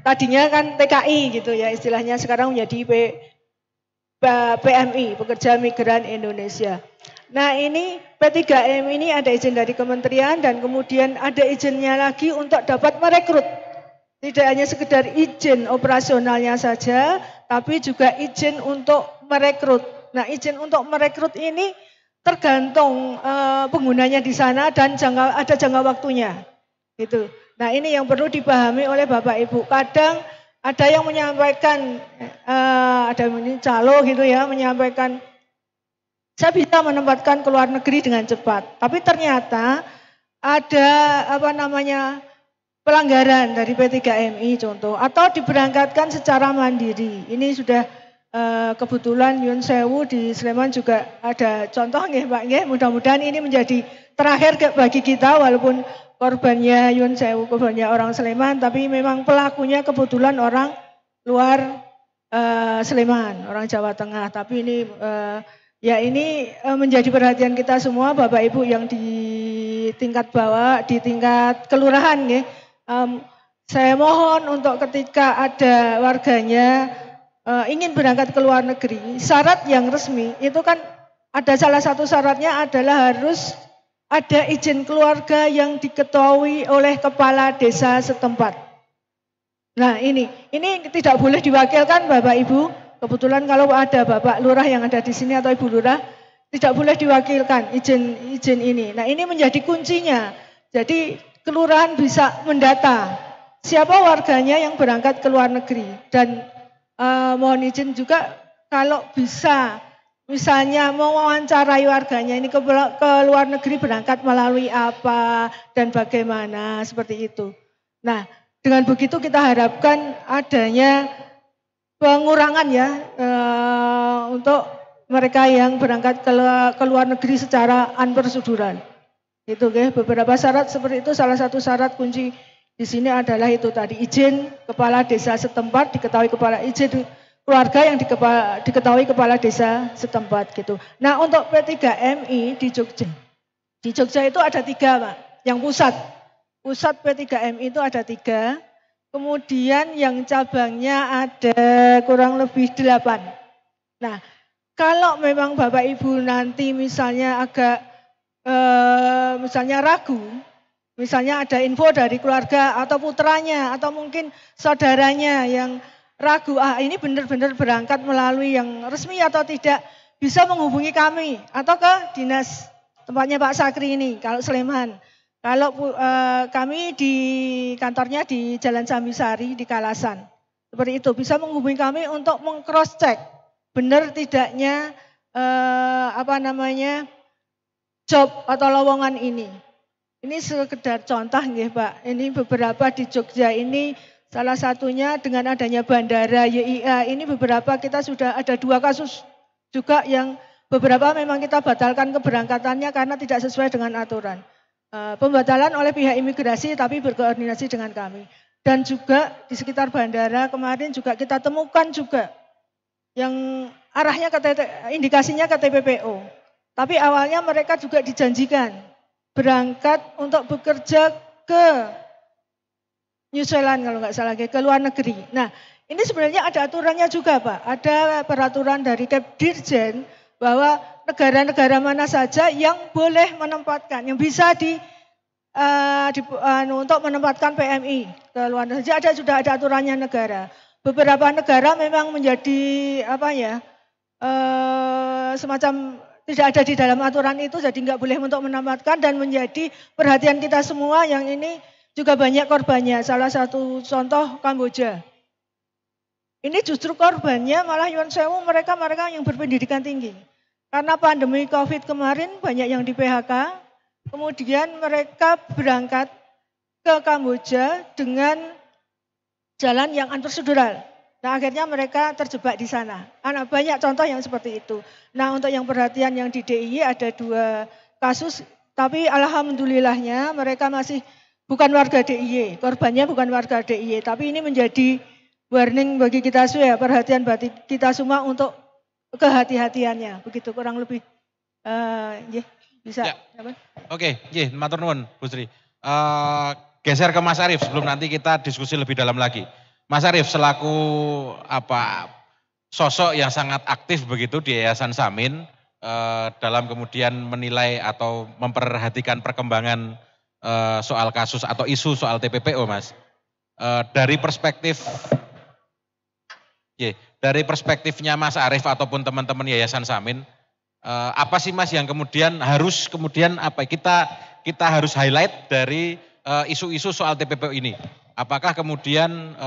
Tadinya kan TKI gitu ya istilahnya, sekarang menjadi PMI, pekerja migran Indonesia. Nah ini P3M ini ada izin dari kementerian dan kemudian ada izinnya lagi untuk dapat merekrut. Tidak hanya sekedar izin operasionalnya saja, tapi juga izin untuk merekrut. Nah, izin untuk merekrut ini tergantung penggunanya di sana dan ada jangka waktunya. Gitu. Nah, ini yang perlu dipahami oleh Bapak Ibu. Kadang ada yang menyampaikan, ada ini calo gitu ya, menyampaikan saya bisa menempatkan ke luar negeri dengan cepat. Tapi ternyata ada pelanggaran dari P3MI contoh, atau diberangkatkan secara mandiri. Ini sudah kebetulan Yun Sewu di Sleman juga ada contoh nggih Pak nggih, mudah-mudahan ini menjadi terakhir bagi kita walaupun korbannya Yun Sewu, korbannya orang Sleman, tapi memang pelakunya kebetulan orang luar Sleman, orang Jawa Tengah. Tapi ini ya ini menjadi perhatian kita semua Bapak Ibu yang di tingkat bawah, di tingkat kelurahan nggih. Saya mohon untuk ketika ada warganya ingin berangkat ke luar negeri, syarat yang resmi itu kan ada salah satu syaratnya adalah harus ada izin keluarga yang diketahui oleh kepala desa setempat. Nah ini tidak boleh diwakilkan Bapak Ibu. Kebetulan kalau ada Bapak Lurah yang ada di sini atau Ibu Lurah, tidak boleh diwakilkan izin ini. Nah ini menjadi kuncinya. Jadi kelurahan bisa mendata siapa warganya yang berangkat ke luar negeri dan mohon izin juga kalau bisa misalnya mewawancarai warganya ini ke luar negeri berangkat melalui apa dan bagaimana seperti itu. Nah dengan begitu kita harapkan adanya pengurangan ya untuk mereka yang berangkat ke luar negeri secara unprosedural. Itu beberapa syarat seperti itu, salah satu syarat kunci di sini adalah itu tadi izin kepala desa setempat, diketahui kepala izin keluarga yang diketahui kepala desa setempat gitu. Nah untuk P3MI di Jogja itu ada 3 Pak, yang pusat P3MI itu ada 3, kemudian yang cabangnya ada kurang lebih 8. Nah kalau memang Bapak Ibu nanti misalnya agak misalnya ragu, misalnya ada info dari keluarga atau putranya atau mungkin saudaranya yang ragu, ini benar-benar berangkat melalui yang resmi atau tidak, bisa menghubungi kami atau ke dinas tempatnya Pak Sakri ini, kalau Sleman. Kalau kami di kantornya di Jalan Sambisari di Kalasan. Seperti itu, bisa menghubungi kami untuk meng-cross check benar tidaknya job atau lowongan ini. Ini sekedar contoh nggih Pak. Ini beberapa di Jogja ini Salah satunya dengan adanya bandara YIA ini beberapa kita sudah ada 2 kasus juga yang beberapa memang kita batalkan keberangkatannya karena tidak sesuai dengan aturan. Pembatalan oleh pihak imigrasi tapi berkoordinasi dengan kami. Dan juga di sekitar bandara kemarin juga kita temukan juga yang arahnya indikasinya ke TPPO. Tapi awalnya mereka juga dijanjikan berangkat untuk bekerja ke New Zealand kalau nggak salah, ke luar negeri. Nah, ini sebenarnya ada aturannya juga Pak. Ada peraturan dari Dirjen bahwa negara-negara mana saja yang boleh menempatkan, yang bisa untuk menempatkan PMI ke luar negeri. Jadi sudah ada aturannya negara. Beberapa negara memang menjadi semacam tidak ada di dalam aturan itu, jadi nggak boleh untuk menempatkan dan menjadi perhatian kita semua yang ini juga banyak korbannya. Salah satu contoh Kamboja. Ini justru korbannya malah Nyuwun Sewu mereka yang berpendidikan tinggi. Karena pandemi COVID kemarin banyak yang di PHK, kemudian mereka berangkat ke Kamboja dengan jalan yang unprosedural. Nah akhirnya mereka terjebak di sana. Banyak contoh yang seperti itu. Nah untuk yang perhatian yang di DIY ada 2 kasus, tapi alhamdulillahnya mereka masih bukan warga DIY, korbannya bukan warga DIY, tapi ini menjadi warning bagi kita semua, perhatian bagi kita semua untuk kehati-hatiannya, begitu kurang lebih. Bisa. Ya. Oke, matur nuwun Bu Sri. Geser ke Mas Arief sebelum nanti kita diskusi lebih dalam lagi. Mas Arief selaku sosok yang sangat aktif begitu di Yayasan Samin dalam kemudian menilai atau memperhatikan perkembangan soal kasus atau isu soal TPPO Mas. Dari perspektifnya Mas Arief ataupun teman-teman Yayasan Samin, apa sih Mas yang kemudian harus kita harus highlight dari isu-isu soal TPPO ini? Apakah kemudian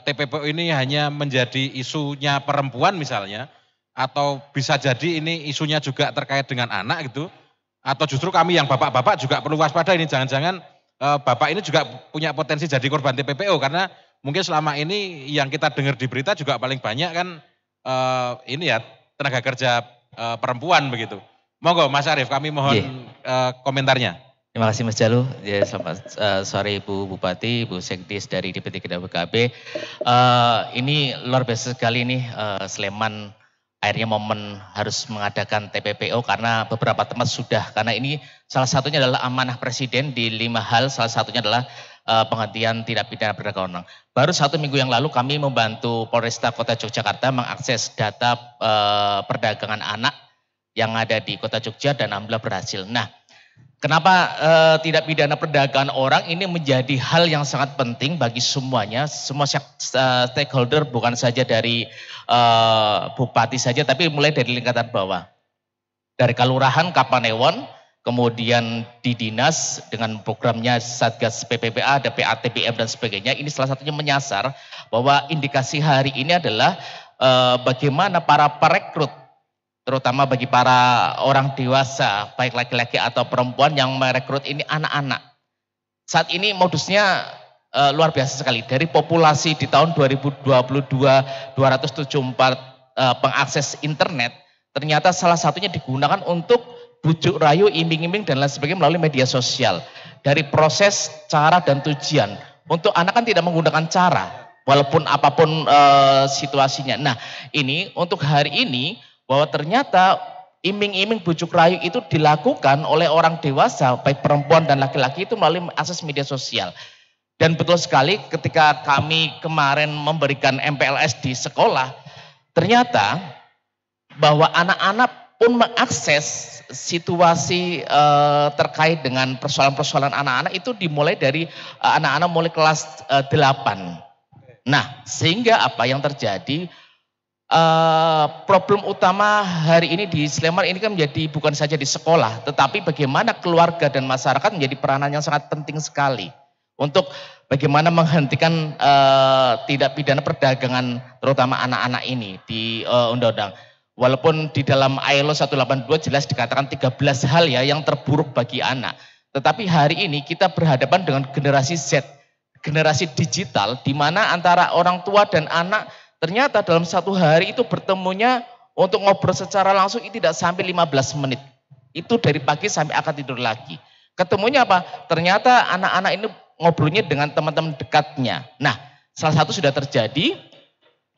TPPO ini hanya menjadi isunya perempuan misalnya, atau bisa jadi ini isunya juga terkait dengan anak gitu? Atau justru kami yang bapak-bapak juga perlu waspada ini, jangan-jangan bapak ini juga punya potensi jadi korban TPPO, karena mungkin selama ini yang kita dengar di berita juga paling banyak kan tenaga kerja perempuan begitu. Monggo Mas Arief, kami mohon komentarnya. Terima kasih Mas Jalu. Ya, selamat sore Ibu Bupati, Ibu Sekdis dari DPT KPKB. Ini luar biasa sekali nih Sleman akhirnya momen harus mengadakan TPPO karena beberapa tempat sudah. Karena ini salah satunya adalah amanah Presiden di 5 hal, salah satunya adalah penghentian tindak pidana perdagangan orang. Baru 1 minggu yang lalu kami membantu Polresta Kota Yogyakarta mengakses data perdagangan anak yang ada di Kota Jogja dan alhamdulillah berhasil. Nah, kenapa tindak pidana perdagangan orang ini menjadi hal yang sangat penting bagi semuanya, semua stakeholder, bukan saja dari bupati saja, tapi mulai dari lingkaran bawah. Dari Kelurahan, Kapanewon, kemudian di dinas dengan programnya Satgas PPPA, ada PATBM dan sebagainya. Ini salah satunya menyasar bahwa indikasi hari ini adalah bagaimana para perekrut, terutama bagi para orang dewasa, baik laki-laki atau perempuan yang merekrut ini anak-anak. Saat ini modusnya luar biasa sekali. Dari populasi di tahun 2022, 274 pengakses internet, ternyata salah satunya digunakan untuk bujuk rayu, iming-iming dan lain sebagainya melalui media sosial. Dari proses, cara dan tujuan. Untuk anak kan tidak menggunakan cara, walaupun apapun situasinya. Nah, ini untuk hari ini, bahwa ternyata iming-iming bujuk rayu itu dilakukan oleh orang dewasa, baik perempuan dan laki-laki itu melalui akses media sosial. Dan betul sekali ketika kami kemarin memberikan MPLS di sekolah, ternyata bahwa anak-anak pun mengakses situasi terkait dengan persoalan-persoalan anak-anak itu dimulai dari anak-anak mulai kelas 8. Nah, sehingga apa yang terjadi? Problem utama hari ini di Sleman ini kan menjadi bukan saja di sekolah, tetapi bagaimana keluarga dan masyarakat menjadi peranan yang sangat penting sekali untuk bagaimana menghentikan tindak pidana perdagangan terutama anak-anak ini di undang-undang. Walaupun di dalam ILO 182 jelas dikatakan 13 hal ya yang terburuk bagi anak. Tetapi hari ini kita berhadapan dengan generasi Z. generasi digital di mana antara orang tua dan anak ternyata dalam satu hari itu bertemunya untuk ngobrol secara langsung itu tidak sampai 15 menit. Itu dari pagi sampai akan tidur lagi. Ketemunya apa? Ternyata anak-anak ini ngobrolnya dengan teman-teman dekatnya. Nah, salah satu sudah terjadi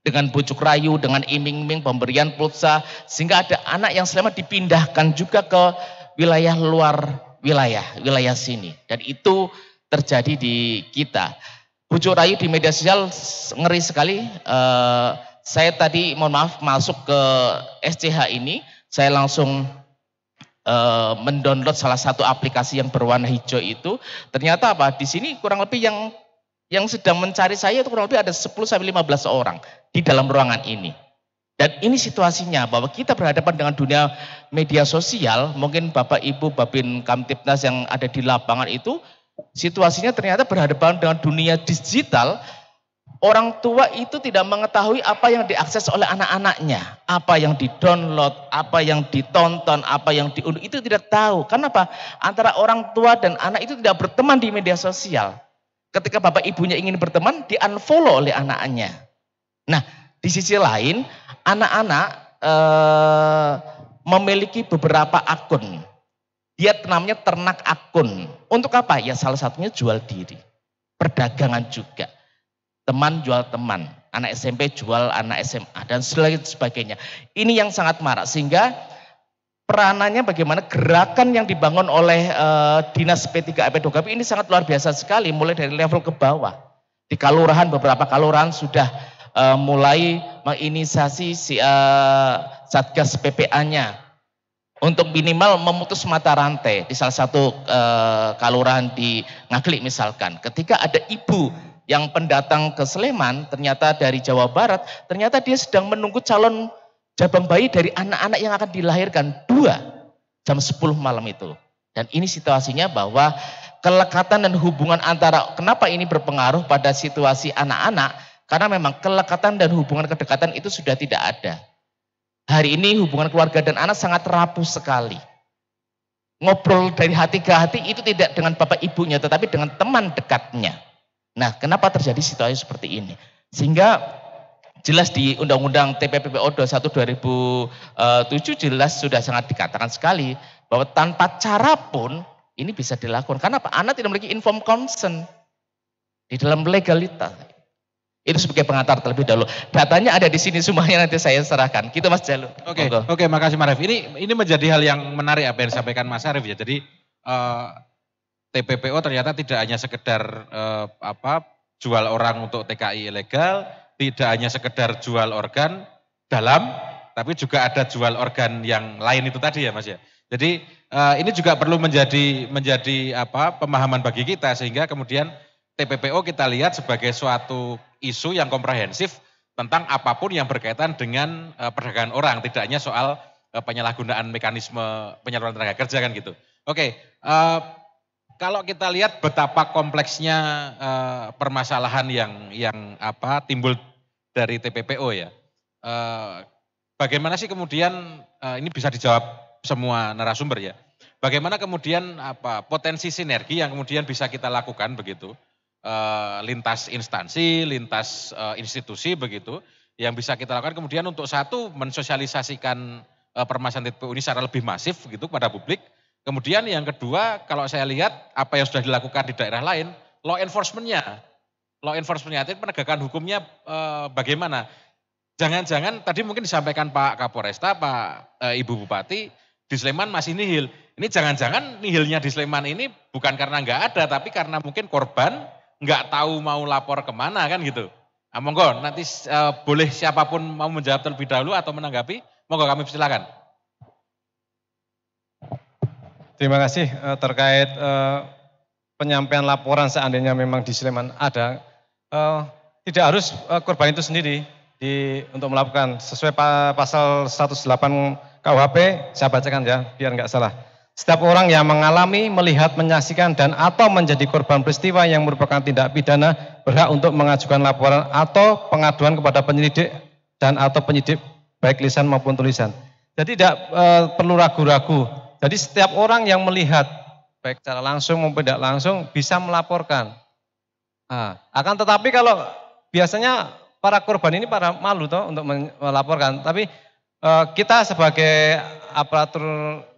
dengan bujuk rayu, dengan iming-iming, pemberian pulsa, sehingga ada anak yang selama dipindahkan juga ke wilayah luar wilayah sini. Dan itu terjadi di kita. Bujuk rayu di media sosial ngeri sekali. Saya tadi mohon maaf masuk ke SCH ini, saya langsung mendownload salah satu aplikasi yang berwarna hijau itu. Ternyata apa? Di sini kurang lebih yang sedang mencari saya itu kurang lebih ada 10 sampai 15 orang di dalam ruangan ini. Dan ini situasinya bahwa kita berhadapan dengan dunia media sosial. Mungkin Bapak Ibu Babin Kamtibnas yang ada di lapangan itu situasinya ternyata berhadapan dengan dunia digital. Orang tua itu tidak mengetahui apa yang diakses oleh anak-anaknya, apa yang di-download, apa yang ditonton, apa yang diunduh, itu tidak tahu. Kenapa? Antara orang tua dan anak itu tidak berteman di media sosial. Ketika bapak ibunya ingin berteman, di-unfollow oleh anaknya. Nah, di sisi lain, anak-anak memiliki beberapa akun. Dia namanya ternak akun. Untuk apa? Ya salah satunya jual diri. Perdagangan juga. Teman jual teman. Anak SMP jual anak SMA. Dan sebagainya. Ini yang sangat marak. Sehingga peranannya bagaimana gerakan yang dibangun oleh Dinas P3AP Dogap ini sangat luar biasa sekali. Mulai dari level ke bawah. Di kalurahan, beberapa kalurahan sudah mulai menginisiasi Satgas PPA-nya. Untuk minimal memutus mata rantai. Di salah satu kalurahan di Ngaglik misalkan. Ketika ada ibu yang pendatang ke Sleman, ternyata dari Jawa Barat, ternyata dia sedang menunggu calon jabang bayi dari anak-anak yang akan dilahirkan. 2 jam 10 malam itu. Dan ini situasinya bahwa kelekatan dan hubungan antara, kenapa ini berpengaruh pada situasi anak-anak? Karena memang kelekatan dan hubungan kedekatan itu sudah tidak ada. Hari ini hubungan keluarga dan anak sangat rapuh sekali. Ngobrol dari hati ke hati itu tidak dengan bapak ibunya, tetapi dengan teman dekatnya. Nah, kenapa terjadi situasi seperti ini? Sehingga jelas di Undang-Undang TPPO 21 2007 jelas sudah sangat dikatakan sekali bahwa tanpa cara pun ini bisa dilakukan. Karena apa? Anak tidak memiliki informed consent di dalam legalitas. Itu sebagai pengantar terlebih dahulu. Datanya ada di sini semuanya, nanti saya serahkan. Gitu Mas Jalu. Oke, makasih Mas Arif. Ini menjadi hal yang menarik apa yang disampaikan Mas Arif ya. Jadi TPPO ternyata tidak hanya sekedar jual orang untuk TKI ilegal, tidak hanya sekedar jual organ dalam, tapi juga ada jual organ yang lain itu tadi ya Mas ya. Jadi ini juga perlu menjadi pemahaman bagi kita sehingga kemudian TPPO kita lihat sebagai suatu isu yang komprehensif tentang apapun yang berkaitan dengan perdagangan orang, tidak hanya soal penyalahgunaan mekanisme penyaluran tenaga kerja kan gitu. Oke. Kalau kita lihat betapa kompleksnya permasalahan yang timbul dari TPPO ya, bagaimana sih kemudian ini bisa dijawab semua narasumber ya? Bagaimana kemudian potensi sinergi yang kemudian bisa kita lakukan begitu lintas instansi, lintas institusi begitu, yang bisa kita lakukan kemudian untuk satu mensosialisasikan permasalahan TPPO ini secara lebih masif gitu kepada publik. Kemudian yang kedua, kalau saya lihat apa yang sudah dilakukan di daerah lain, law enforcement-nya, itu penegakan hukumnya bagaimana? Jangan-jangan tadi mungkin disampaikan Pak Kapolresta, Pak Ibu Bupati, di Sleman masih nihil. Ini jangan-jangan nihilnya di Sleman ini bukan karena nggak ada, tapi karena mungkin korban nggak tahu mau lapor kemana kan gitu. Nah, monggo nanti boleh siapapun mau menjawab terlebih dahulu atau menanggapi, monggo kami silakan. Terima kasih terkait penyampaian laporan seandainya memang di Sleman ada, tidak harus korban itu sendiri untuk melakukan sesuai pasal 108 KUHP, saya bacakan ya biar nggak salah. Setiap orang yang mengalami, melihat, menyaksikan dan atau menjadi korban peristiwa yang merupakan tindak pidana berhak untuk mengajukan laporan atau pengaduan kepada penyelidik dan atau penyidik baik lisan maupun tulisan. Jadi tidak perlu ragu-ragu. Jadi setiap orang yang melihat, baik secara langsung maupun tidak langsung, bisa melaporkan. Nah, akan tetapi kalau biasanya para korban ini pada malu toh untuk melaporkan, tapi kita sebagai aparatur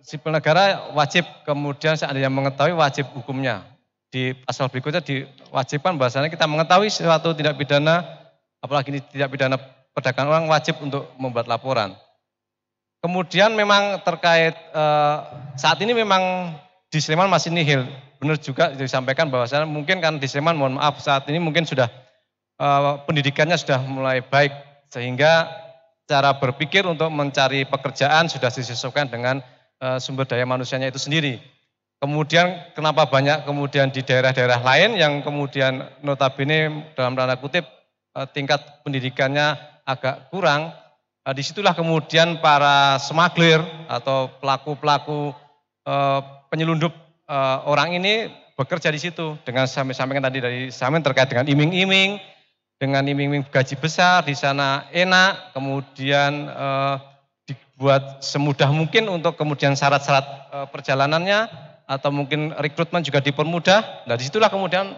sipil negara wajib kemudian seandainya mengetahui wajib hukumnya. Di pasal berikutnya diwajibkan bahwasanya kita mengetahui suatu tindak pidana, apalagi ini tindak pidana perdagangan orang, wajib untuk membuat laporan. Kemudian memang terkait saat ini memang di Sleman masih nihil. Benar juga disampaikan bahwasanya mungkin kan di Sleman, mohon maaf, saat ini mungkin sudah pendidikannya sudah mulai baik sehingga cara berpikir untuk mencari pekerjaan sudah disesuaikan dengan sumber daya manusianya itu sendiri. Kemudian kenapa banyak kemudian di daerah-daerah lain yang kemudian notabene dalam tanda kutip tingkat pendidikannya agak kurang, disitulah kemudian para smuggler atau pelaku-pelaku penyelundup orang ini bekerja di situ dengan sampaikan tadi dari Samin terkait dengan iming-iming, dengan iming-iming gaji besar di sana enak, kemudian dibuat semudah mungkin untuk kemudian syarat-syarat perjalanannya atau mungkin rekrutmen juga dipermudah. Nah disitulah kemudian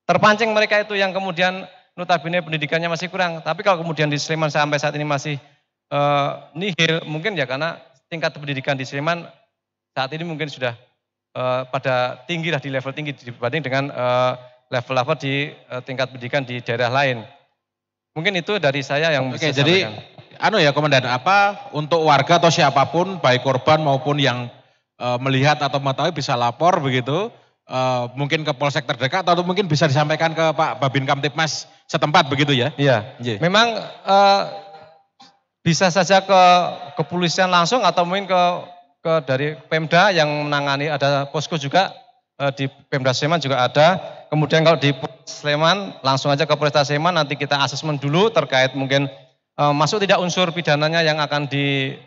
terpancing mereka itu yang kemudian notabene pendidikannya masih kurang. Tapi kalau kemudian di Sleman sampai saat ini masih nihil, mungkin ya karena tingkat pendidikan di Sleman saat ini mungkin sudah pada tinggi lah, di level tinggi dibanding dengan level-level di tingkat pendidikan di daerah lain. Mungkin itu dari saya yang bisa jadi sampaikan. Ya Komandan, apa untuk warga atau siapapun baik korban maupun yang melihat atau mengetahui bisa lapor begitu, mungkin ke polsek terdekat atau mungkin bisa disampaikan ke Pak Babin Kamtipmas setempat begitu ya? Iya, memang bisa saja ke kepolisian langsung atau mungkin ke dari Pemda yang menangani, ada posko juga di Pemda Sleman juga ada. Kemudian kalau di Sleman langsung aja ke Polresta Sleman, nanti kita asesmen dulu terkait mungkin masuk tidak unsur pidananya yang akan di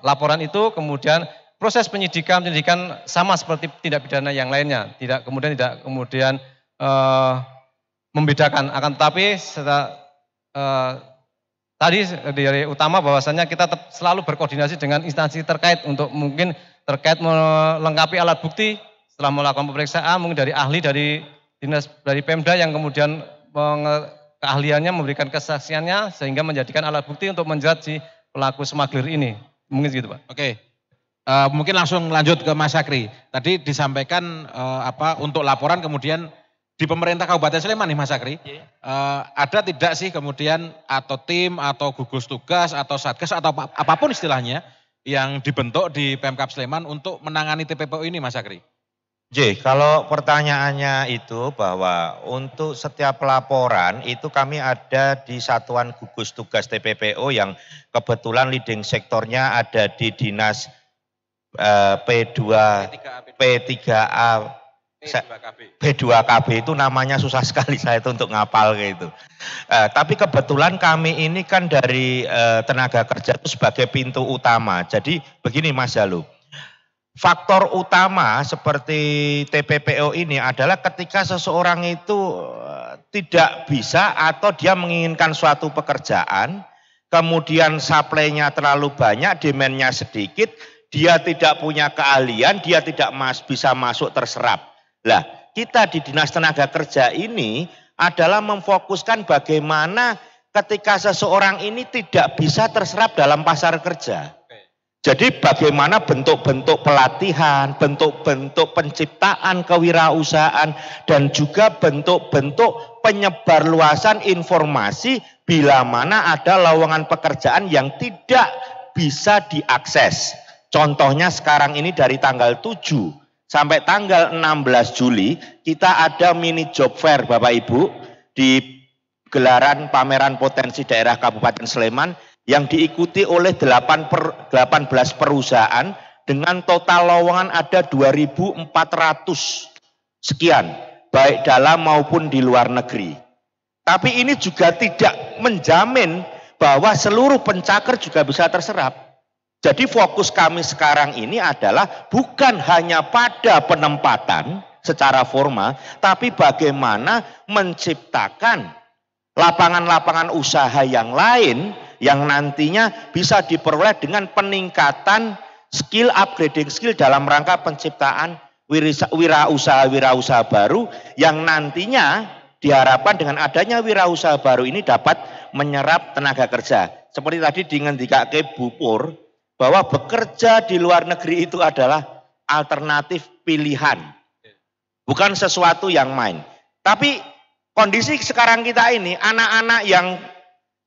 laporan itu, kemudian proses penyidikan sama seperti tindak pidana yang lainnya, tidak kemudian membedakan. Akan tetapi tadi dari utama bahwasanya kita selalu berkoordinasi dengan instansi terkait untuk mungkin terkait melengkapi alat bukti setelah melakukan pemeriksaan, mungkin dari ahli dari dinas dari Pemda yang kemudian keahliannya memberikan kesaksiannya sehingga menjadikan alat bukti untuk menjerat si pelaku smuggler ini. Mungkin gitu Pak. Oke. Mungkin langsung lanjut ke Mas Sakri. Tadi disampaikan untuk laporan kemudian di pemerintah Kabupaten Sleman nih Mas Sakri. Ada tidak sih kemudian atau tim atau gugus tugas atau satgas atau apapun istilahnya yang dibentuk di Pemkab Sleman untuk menangani TPPO ini Mas Sakri? Kalau pertanyaannya itu bahwa untuk setiap laporan itu kami ada di Satuan Gugus Tugas TPPO yang kebetulan leading sektornya ada di Dinas P2KB itu namanya susah sekali saya itu untuk ngapal gitu. Tapi kebetulan kami ini kan dari tenaga kerja itu sebagai pintu utama. Jadi begini Mas Jalu, faktor utama seperti TPPO ini adalah ketika seseorang itu tidak bisa atau dia menginginkan suatu pekerjaan, kemudian supply-nya terlalu banyak, demand-nya sedikit, dia tidak punya keahlian, dia tidak bisa masuk terserap. Lah, kita di Dinas Tenaga Kerja ini adalah memfokuskan bagaimana ketika seseorang ini tidak bisa terserap dalam pasar kerja. Jadi bagaimana bentuk-bentuk pelatihan, bentuk-bentuk penciptaan kewirausahaan, dan juga bentuk-bentuk penyebarluasan informasi bila mana ada lowongan pekerjaan yang tidak bisa diakses. Contohnya sekarang ini dari tanggal 7 sampai tanggal 16 Juli kita ada mini job fair Bapak Ibu di gelaran pameran potensi daerah Kabupaten Sleman yang diikuti oleh 18 perusahaan dengan total lowongan ada 2.400 sekian baik dalam maupun di luar negeri. Tapi ini juga tidak menjamin bahwa seluruh pencakar juga bisa terserap. Jadi fokus kami sekarang ini adalah bukan hanya pada penempatan secara formal, tapi bagaimana menciptakan lapangan-lapangan usaha yang lain yang nantinya bisa diperoleh dengan peningkatan skill, upgrading skill dalam rangka penciptaan wirausaha baru yang nantinya diharapkan dengan adanya wirausaha baru ini dapat menyerap tenaga kerja. Seperti tadi dingendikake Bu Pur, bahwa bekerja di luar negeri itu adalah alternatif pilihan. Bukan sesuatu yang main. Tapi kondisi sekarang kita ini, anak-anak yang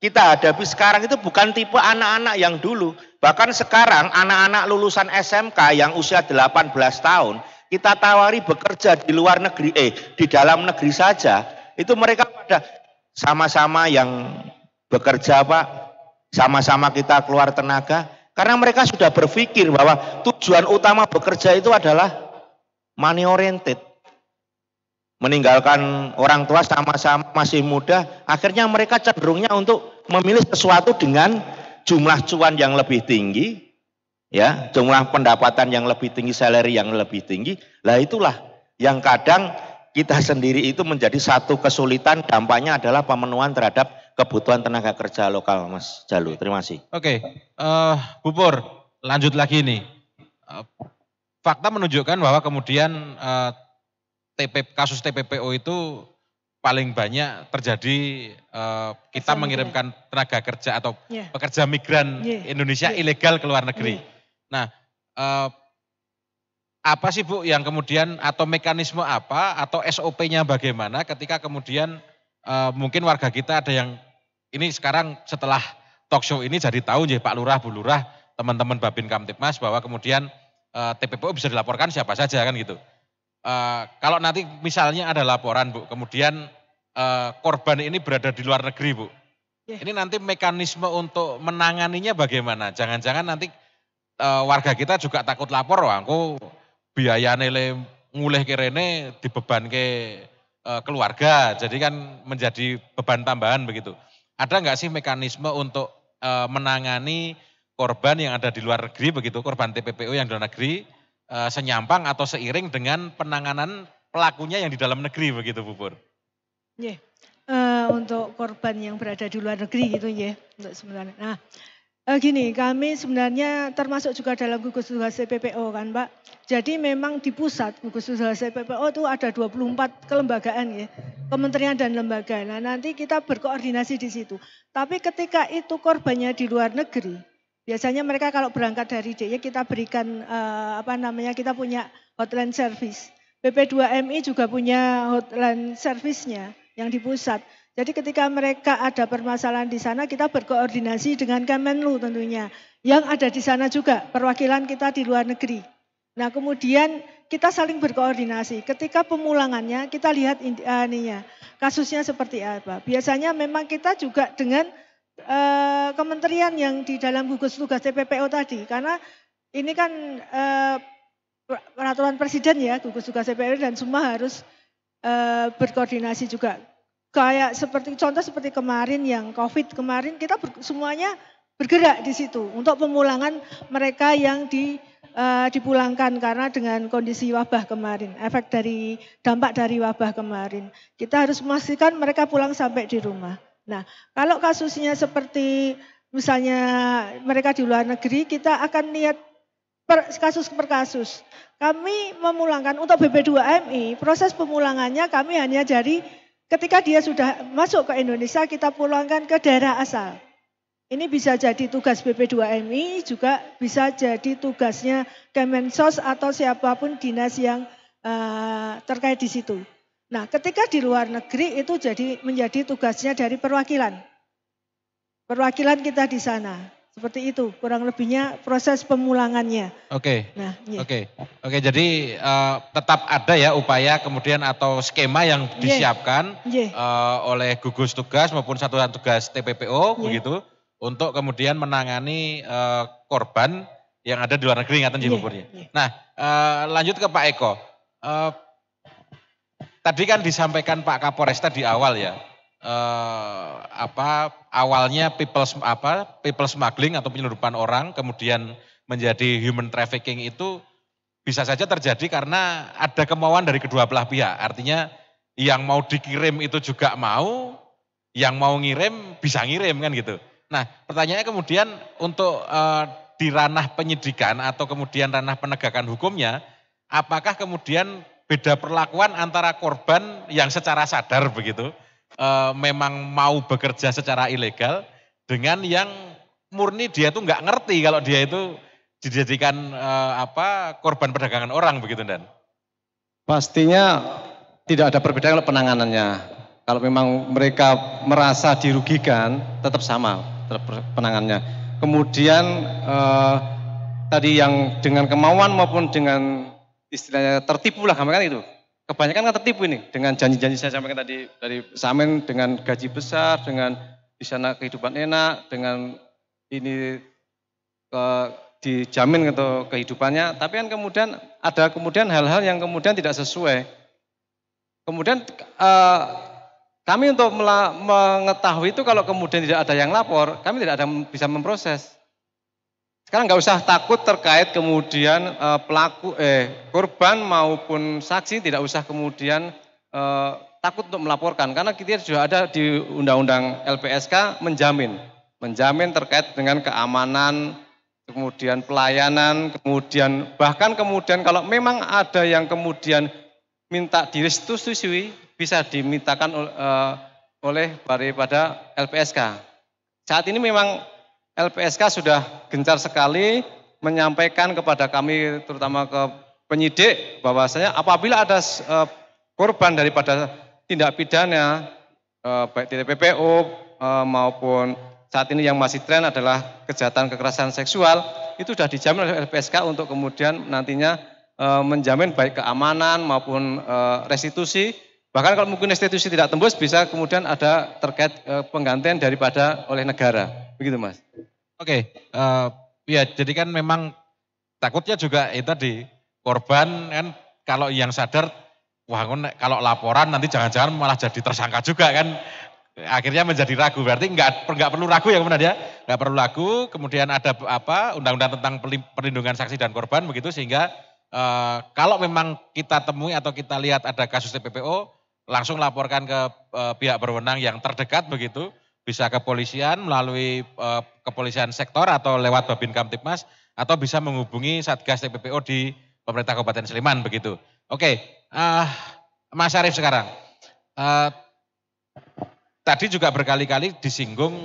kita hadapi sekarang itu bukan tipe anak-anak yang dulu. Bahkan sekarang anak-anak lulusan SMK yang usia 18 tahun, kita tawari bekerja di luar negeri, di dalam negeri saja, itu mereka pada sama-sama yang bekerja Pak, sama-sama kita keluar tenaga, karena mereka sudah berpikir bahwa tujuan utama bekerja itu adalah money oriented. Meninggalkan orang tua sama-sama masih muda, akhirnya mereka cenderungnya untuk memilih sesuatu dengan jumlah cuan yang lebih tinggi, ya, jumlah pendapatan yang lebih tinggi, salary yang lebih tinggi. Lah itulah yang kadang kita sendiri itu menjadi satu kesulitan, dampaknya adalah pemenuhan terhadap kebutuhan tenaga kerja lokal, Mas Jalu. Terima kasih. Oke, Bu Pur, lanjut lagi nih. Fakta menunjukkan bahwa kemudian kasus TPPO itu paling banyak terjadi kita mengirimkan tenaga kerja atau pekerja migran Indonesia ilegal ke luar negeri. Nah, apa sih Bu yang kemudian atau mekanisme apa atau SOP-nya bagaimana ketika kemudian mungkin warga kita ada yang ini sekarang setelah talk show ini jadi tahu Pak Lurah, Bu Lurah, teman-teman Babin Kamtipmas bahwa kemudian TPPO bisa dilaporkan siapa saja kan gitu. Kalau nanti misalnya ada laporan Bu, kemudian korban ini berada di luar negeri Bu. Ini nanti mekanisme untuk menanganinya bagaimana? Jangan-jangan nanti warga kita juga takut lapor, wah aku biayane ngulih kerene dibeban ke keluarga, jadi kan menjadi beban tambahan begitu. Ada nggak sih mekanisme untuk menangani korban yang ada di luar negeri begitu, korban TPPO yang di luar negeri, senyampang atau seiring dengan penanganan pelakunya yang di dalam negeri begitu Bu Pur? Untuk korban yang berada di luar negeri gitu ya, untuk sebenarnya. Nah, gini, kami sebenarnya termasuk juga dalam gugus tugas TPPO kan Pak. Jadi memang di pusat gugus tugas TPPO itu ada 24 kelembagaan ya, kementerian dan lembaga. Nah nanti kita berkoordinasi di situ. Tapi ketika itu korbannya di luar negeri, biasanya mereka kalau berangkat dari DIY kita berikan kita punya hotline service. BP2MI juga punya hotline service-nya yang di pusat. Jadi ketika mereka ada permasalahan di sana, kita berkoordinasi dengan Kemenlu tentunya. Yang ada di sana juga, perwakilan kita di luar negeri. Nah kemudian kita saling berkoordinasi. Ketika pemulangannya, kita lihat kasusnya seperti apa. Biasanya memang kita juga dengan kementerian yang di dalam gugus tugas TPPO tadi. Karena ini kan peraturan presiden ya, gugus tugas TPPO dan semua harus berkoordinasi juga. Kayak contoh seperti kemarin yang COVID kemarin kita semuanya bergerak di situ untuk pemulangan mereka yang dipulangkan karena dengan kondisi wabah kemarin, dampak dari wabah kemarin. Kita harus memastikan mereka pulang sampai di rumah. Nah, kalau kasusnya seperti misalnya mereka di luar negeri, kita akan lihat kasus per kasus. Kami memulangkan untuk BP2MI, proses pemulangannya kami hanya dari ketika dia sudah masuk ke Indonesia, kita pulangkan ke daerah asal. Ini bisa jadi tugas BP2MI, juga bisa jadi tugasnya Kemensos atau siapapun dinas yang terkait di situ. Nah, ketika di luar negeri itu menjadi tugasnya dari perwakilan. Perwakilan kita di sana. Seperti itu, kurang lebihnya proses pemulangannya. Oke. Nah, Oke, jadi tetap ada ya upaya kemudian atau skema yang disiapkan oleh gugus tugas maupun satuan tugas TPPO begitu untuk kemudian menangani korban yang ada di luar negeri ingatan Nah, lanjut ke Pak Eko. Tadi kan disampaikan Pak Kapolresta di awal ya. Awalnya people smuggling atau penyelundupan orang kemudian menjadi human trafficking itu bisa saja terjadi karena ada kemauan dari kedua belah pihak. Artinya yang mau dikirim itu juga mau, yang mau ngirim bisa ngirim kan gitu. Nah pertanyaannya kemudian untuk di ranah penyidikan atau kemudian ranah penegakan hukumnya, apakah kemudian beda perlakuan antara korban yang secara sadar begitu, memang mau bekerja secara ilegal, dengan yang murni dia tuh nggak ngerti kalau dia itu dijadikan korban perdagangan orang begitu, Dan? Pastinya tidak ada perbedaan kalau penanganannya. Kalau memang mereka merasa dirugikan, tetap sama penanganannya. Kemudian tadi yang dengan kemauan maupun dengan istilahnya tertipu lah, kan itu. Kebanyakan kan tertipu ini dengan janji-janji saya sampaikan tadi dari Samen dengan gaji besar, dengan di sana kehidupan enak, dengan ini dijamin gitu kehidupannya. Tapi kan kemudian ada hal-hal yang kemudian tidak sesuai. Kemudian kami untuk mengetahui itu kalau kemudian tidak ada yang lapor, kami tidak ada bisa memproses. Sekarang nggak usah takut terkait kemudian korban maupun saksi tidak usah kemudian takut untuk melaporkan, karena kita sudah ada di Undang-Undang LPSK menjamin terkait dengan keamanan, kemudian pelayanan, kemudian bahkan kemudian kalau memang ada yang kemudian minta direstitusi bisa dimintakan oleh daripada LPSK. Saat ini memang LPSK sudah gencar sekali menyampaikan kepada kami, terutama ke penyidik, bahwasanya apabila ada korban daripada tindak pidana, baik TPPO maupun saat ini yang masih tren adalah kejahatan kekerasan seksual, itu sudah dijamin oleh LPSK untuk kemudian nantinya menjamin baik keamanan maupun restitusi. Bahkan kalau mungkin restitusi tidak tembus, bisa kemudian ada terkait penggantian daripada oleh negara. Begitu, Mas. Oke, ya jadi kan memang takutnya juga itu tadi, korban kan kalau yang sadar, wah kalau laporan nanti jangan-jangan malah jadi tersangka juga kan, akhirnya menjadi ragu. Berarti nggak perlu ragu ya kemudian ya, nggak perlu ragu. Kemudian ada undang-undang tentang perlindungan saksi dan korban begitu, sehingga kalau memang kita temui atau kita lihat ada kasus TPPO, langsung laporkan ke pihak berwenang yang terdekat begitu, bisa kepolisian melalui kepolisian sektor atau lewat Babin Kamtibmas, atau bisa menghubungi Satgas TPPO di pemerintah Kabupaten Sleman begitu. Oke, Mas Arief sekarang. Tadi juga berkali-kali disinggung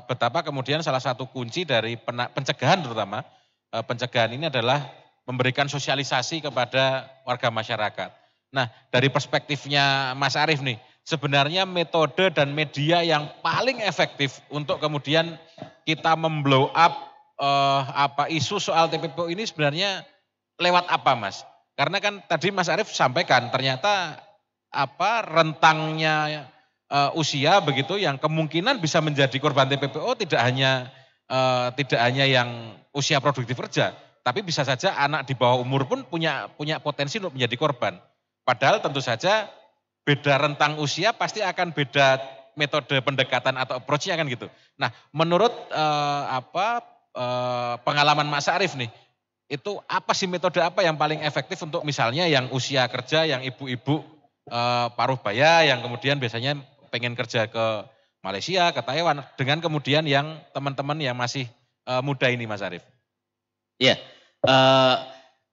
betapa kemudian salah satu kunci dari pencegahan terutama, pencegahan ini adalah memberikan sosialisasi kepada warga masyarakat. Nah, dari perspektifnya Mas Arief nih, sebenarnya metode dan media yang paling efektif untuk kemudian kita memblow up isu soal TPPO ini sebenarnya lewat apa, Mas? Karena kan tadi Mas Arief sampaikan ternyata rentangnya usia begitu yang kemungkinan bisa menjadi korban TPPO tidak hanya yang usia produktif kerja, tapi bisa saja anak di bawah umur pun punya potensi untuk menjadi korban. Padahal tentu saja beda rentang usia pasti akan beda metode pendekatan atau approach-nya kan gitu. Nah, menurut pengalaman Mas Arief nih, itu apa sih metode apa yang paling efektif untuk misalnya yang usia kerja, yang ibu-ibu paruh baya, yang kemudian biasanya pengen kerja ke Malaysia, ke Taiwan, dengan kemudian yang teman-teman yang masih muda ini, Mas Arief? Iya,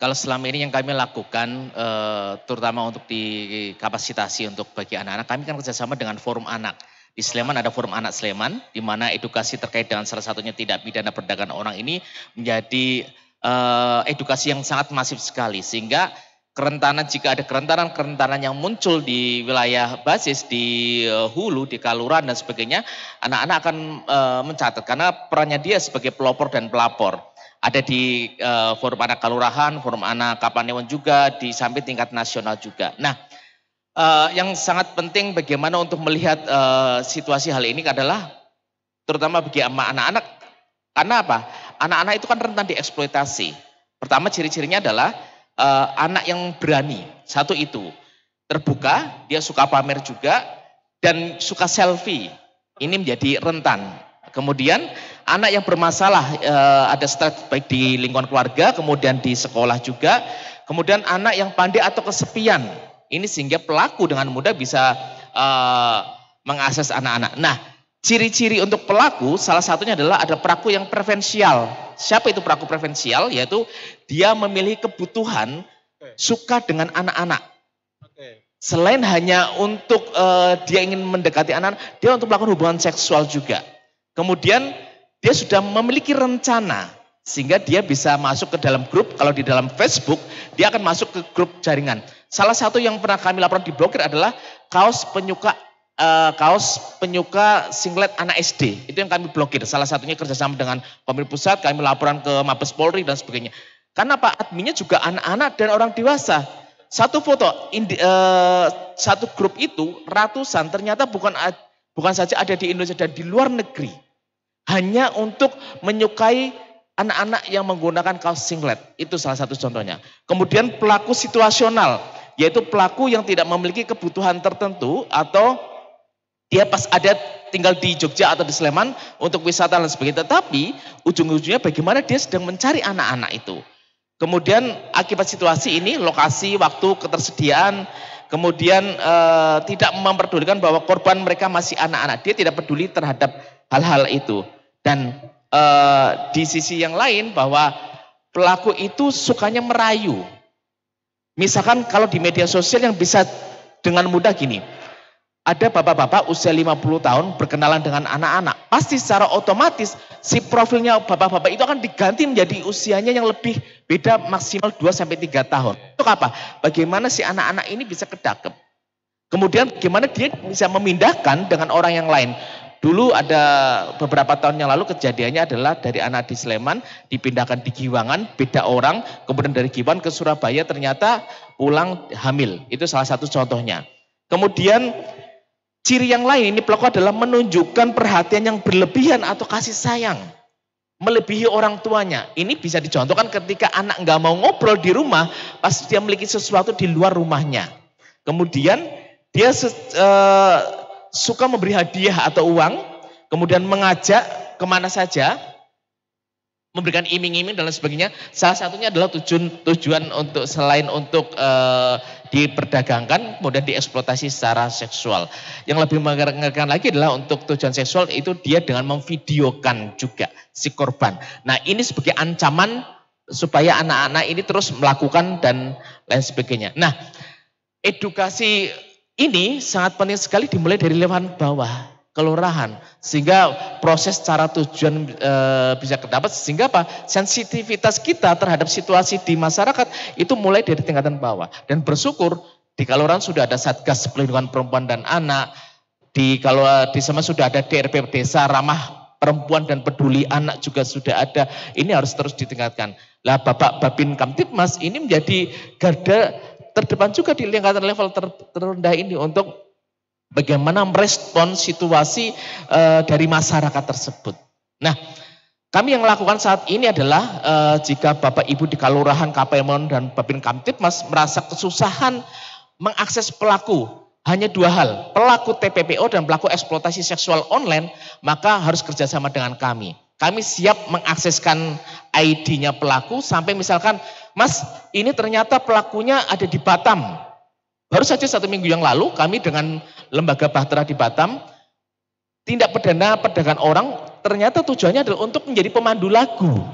kalau selama ini yang kami lakukan, terutama untuk di kapasitasi untuk bagi anak-anak, kami kan kerjasama dengan Forum Anak. Di Sleman ada Forum Anak Sleman, di mana edukasi terkait dengan salah satunya tindak pidana perdagangan orang ini menjadi edukasi yang sangat masif sekali. Sehingga kerentanan, jika ada kerentanan yang muncul di wilayah basis, di hulu, di kelurahan dan sebagainya, anak-anak akan mencatat karena perannya dia sebagai pelopor dan pelapor. Ada di Forum Anak Kelurahan, Forum Anak Kapanewon juga, di samping tingkat nasional juga. Nah, yang sangat penting bagaimana untuk melihat situasi hal ini adalah terutama bagi anak-anak. Karena apa? Anak-anak itu kan rentan dieksploitasi. Pertama ciri-cirinya adalah anak yang berani. Satu itu, terbuka, dia suka pamer juga, dan suka selfie. Ini menjadi rentan. Kemudian anak yang bermasalah, ada stres baik di lingkungan keluarga, kemudian di sekolah juga. Kemudian anak yang pandai atau kesepian. Ini sehingga pelaku dengan mudah bisa mengakses anak-anak. Nah, ciri-ciri untuk pelaku salah satunya adalah ada pelaku yang preferensial. Siapa itu pelaku preferensial? Yaitu dia memilih kebutuhan suka dengan anak-anak. Selain hanya untuk dia ingin mendekati anak, dia untuk melakukan hubungan seksual juga. Kemudian dia sudah memiliki rencana sehingga dia bisa masuk ke dalam grup. Kalau di dalam Facebook, dia akan masuk ke grup jaringan. Salah satu yang pernah kami laporan diblokir adalah kaos penyuka singlet anak SD. Itu yang kami blokir. Salah satunya kerjasama dengan Pemerintah Pusat, kami laporan ke Mabes Polri dan sebagainya. Karena Pak adminnya juga anak-anak dan orang dewasa. Satu foto, satu grup itu ratusan ternyata bukan saja ada di Indonesia dan di luar negeri. Hanya untuk menyukai anak-anak yang menggunakan kaos singlet. Itu salah satu contohnya. Kemudian pelaku situasional, yaitu pelaku yang tidak memiliki kebutuhan tertentu atau dia pas ada tinggal di Jogja atau di Sleman untuk wisata dan sebagainya. Tetapi ujung-ujungnya bagaimana dia sedang mencari anak-anak itu. Kemudian akibat situasi ini, lokasi, waktu, ketersediaan, kemudian tidak memperdulikan bahwa korban mereka masih anak-anak. Dia tidak peduli terhadap hal-hal itu. Dan di sisi yang lain bahwa pelaku itu sukanya merayu. Misalkan kalau di media sosial yang bisa dengan mudah gini. Ada bapak-bapak usia 50 tahun berkenalan dengan anak-anak. Pasti secara otomatis si profilnya bapak-bapak itu akan diganti menjadi usianya yang lebih beda maksimal 2-3 tahun. Untuk apa? Bagaimana si anak-anak ini bisa kedakep. Kemudian bagaimana dia bisa memindahkan dengan orang yang lain. Dulu ada beberapa tahun yang lalu kejadiannya adalah dari anak di Sleman dipindahkan di Giwangan, beda orang. Kemudian dari Giwangan ke Surabaya ternyata pulang hamil. Itu salah satu contohnya. Kemudian ciri yang lain ini pelaku adalah menunjukkan perhatian yang berlebihan atau kasih sayang. Melebihi orang tuanya. Ini bisa dicontohkan ketika anak nggak mau ngobrol di rumah, pas dia memiliki sesuatu di luar rumahnya. Kemudian dia suka memberi hadiah atau uang, kemudian mengajak kemana saja, memberikan iming-iming dan lain sebagainya. Salah satunya adalah tujuan untuk selain untuk diperdagangkan, kemudian dieksploitasi secara seksual. Yang lebih mengerikan lagi adalah untuk tujuan seksual itu dia dengan memvideokan juga si korban. Nah ini sebagai ancaman supaya anak-anak ini terus melakukan dan lain sebagainya. Nah edukasi ini sangat penting sekali dimulai dari level bawah. Kelurahan, sehingga proses cara tujuan bisa terdapat, sehingga apa? Sensitivitas kita terhadap situasi di masyarakat itu mulai dari tingkatan bawah. Dan bersyukur di kelurahan sudah ada Satgas Pelindungan Perempuan dan Anak, di sana sudah ada DRP Desa Ramah Perempuan dan Peduli Anak juga sudah ada. Ini harus terus ditingkatkan. Lah Bapak Babin Kamtibmas ini menjadi garda terdepan juga di tingkatan level terendah ini untuk bagaimana merespon situasi dari masyarakat tersebut. Nah, kami yang lakukan saat ini adalah jika Bapak Ibu di Kelurahan Kapemon dan Babin Kamtibmas merasa kesusahan mengakses pelaku, hanya dua hal, pelaku TPPO dan pelaku eksploitasi seksual online, maka harus kerjasama dengan kami. Kami siap mengakseskan ID-nya pelaku sampai misalkan, Mas ini ternyata pelakunya ada di Batam. Baru saja 1 minggu yang lalu kami dengan Lembaga Bahtera di Batam, tindak pidana perdagangan orang ternyata tujuannya adalah untuk menjadi pemandu lagu.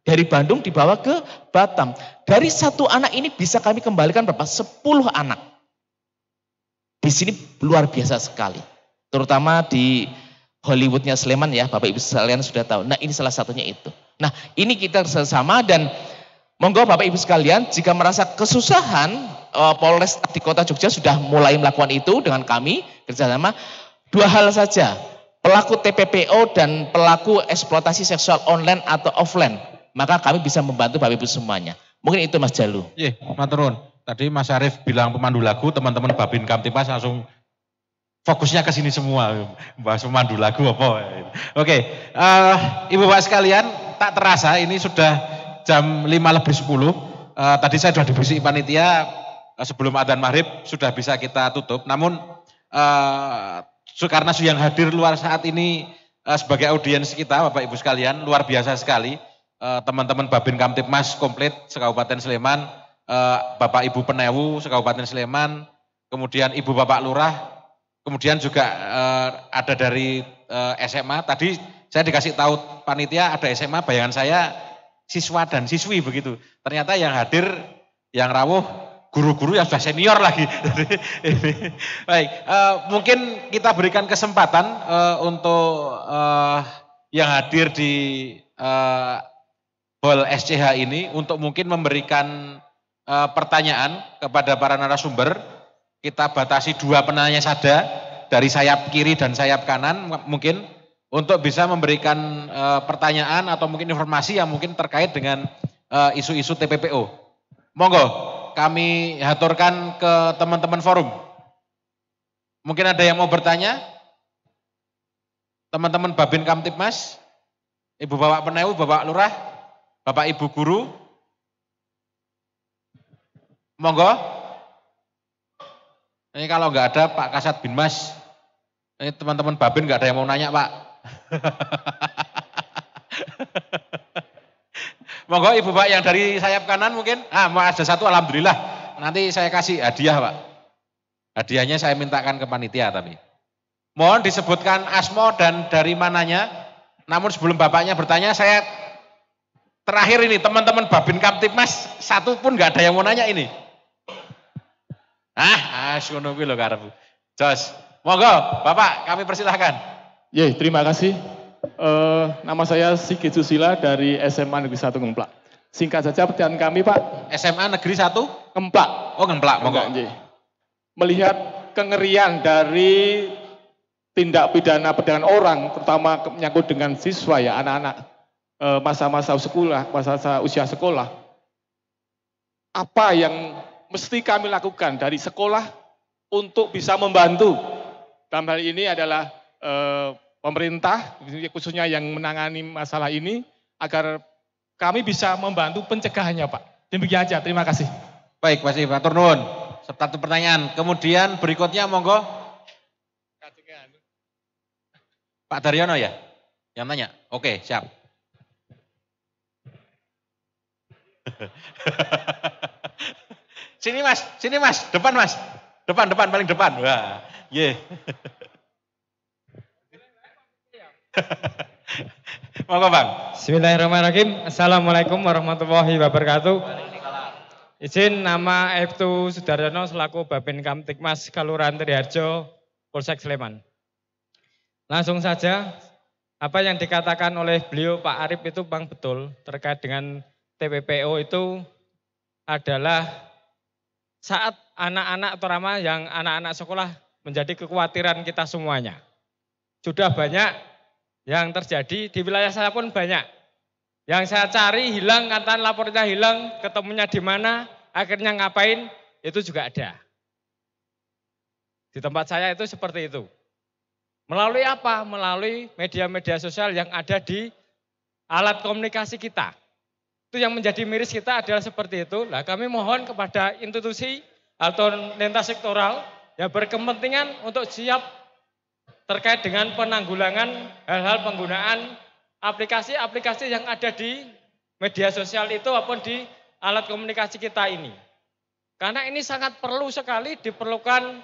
Dari Bandung dibawa ke Batam. Dari 1 anak ini bisa kami kembalikan berapa? 10 anak. Di sini luar biasa sekali. Terutama di Hollywoodnya Sleman ya, Bapak Ibu sekalian sudah tahu. Nah ini salah satunya itu. Nah ini kita bersama dan monggo Bapak Ibu sekalian jika merasa kesusahan, Polres di Kota Jogja sudah mulai melakukan itu dengan kami kerjasama. 2 hal saja, pelaku TPPO dan pelaku eksploitasi seksual online atau offline. Maka kami bisa membantu Bapak Ibu semuanya. Mungkin itu Mas Jalu. Iya, maturun. Tadi Mas Arief bilang pemandu lagu, teman-teman Babin Kamtibmas langsung fokusnya ke sini semua, bahas pemandu lagu apa. Oke, Ibu Bapak sekalian, tak terasa ini sudah jam 5:10. Tadi saya sudah diberi panitia sebelum adzan maghrib sudah bisa kita tutup. Namun karena yang hadir luar saat ini sebagai audiens kita, Bapak Ibu sekalian, luar biasa sekali. Teman-teman Babin Kamtibmas komplit sekabupaten Sleman, Bapak Ibu Penewu sekabupaten Sleman, kemudian Ibu Bapak Lurah, kemudian juga ada dari SMA. Tadi saya dikasih tahu panitia ada SMA, bayangan saya siswa dan siswi begitu. Ternyata yang hadir Yang rawuh guru-guru yang sudah senior lagi. Baik, mungkin kita berikan kesempatan untuk yang hadir di hall SCH ini untuk mungkin memberikan pertanyaan kepada para narasumber. Kita batasi 2 penanya saja dari sayap kiri dan sayap kanan mungkin untuk bisa memberikan pertanyaan atau mungkin informasi yang mungkin terkait dengan isu-isu TPPO. Monggo kami haturkan ke teman-teman forum. Mungkin ada yang mau bertanya? Teman-teman Babin Kamtipmas, Ibu Bapak Penewu, Bapak Lurah, Bapak Ibu Guru. Monggo. Ini kalau nggak ada Pak Kasat Binmas, ini teman-teman Babin nggak ada yang mau nanya Pak. Monggo Ibu Pak yang dari sayap kanan mungkin. Mau ada satu alhamdulillah. Nanti saya kasih hadiah Pak. Hadiahnya saya mintakan ke panitia tapi. Mohon disebutkan asmo dan dari mananya. Namun sebelum Bapaknya bertanya saya terakhir ini teman-teman Babin Kamtipmas satu pun nggak ada yang mau nanya ini. Ngono kuwi lho karep. Jos. Monggo Bapak kami persilahkan. Terima kasih. Nama saya Sigit Susila dari SMA Negeri 1 Ngemplak. Singkat saja pertanyaan kami Pak. SMA Negeri 1? Ngemplak. Oh Ngemplak, monggo. Melihat kengerian dari tindak pidana perdagangan orang, terutama menyangkut dengan siswa ya, anak-anak masa-masa sekolah, masa-masa usia sekolah. Apa yang mesti kami lakukan dari sekolah untuk bisa membantu? Dalam hal ini adalah pemerintah, khususnya yang menangani masalah ini, agar kami bisa membantu pencegahannya Pak. Demikian aja, terima kasih. Baik, Pak Matur nuwun. Satu pertanyaan. Kemudian berikutnya monggo. Pak Daryono ya? Yang nanya? Oke, siap. Sini mas, depan mas. Depan, paling depan. Wah, Monggo Bang. Bismillahirrahmanirrahim. Assalamualaikum warahmatullahi wabarakatuh. Izin nama Aibtu Sudaryono selaku Babin Kamtipmas Kelurahan Triharjo, Polsek Sleman. Langsung saja, apa yang dikatakan oleh beliau Pak Arif itu Bang betul terkait dengan TPPO itu adalah saat anak-anak terutama yang anak-anak sekolah menjadi kekhawatiran kita semuanya. Sudah banyak yang terjadi, di wilayah saya pun banyak. Yang saya cari hilang, katanya lapornya hilang, ketemunya di mana, akhirnya ngapain, itu juga ada. Di tempat saya itu seperti itu. Melalui apa? Melalui media-media sosial yang ada di alat komunikasi kita. Itu yang menjadi miris kita adalah seperti itu. Nah, kami mohon kepada institusi atau lintas sektoral yang berkepentingan untuk siap terkait dengan penanggulangan hal-hal penggunaan aplikasi-aplikasi yang ada di media sosial itu maupun di alat komunikasi kita ini. Karena ini sangat perlu sekali diperlukan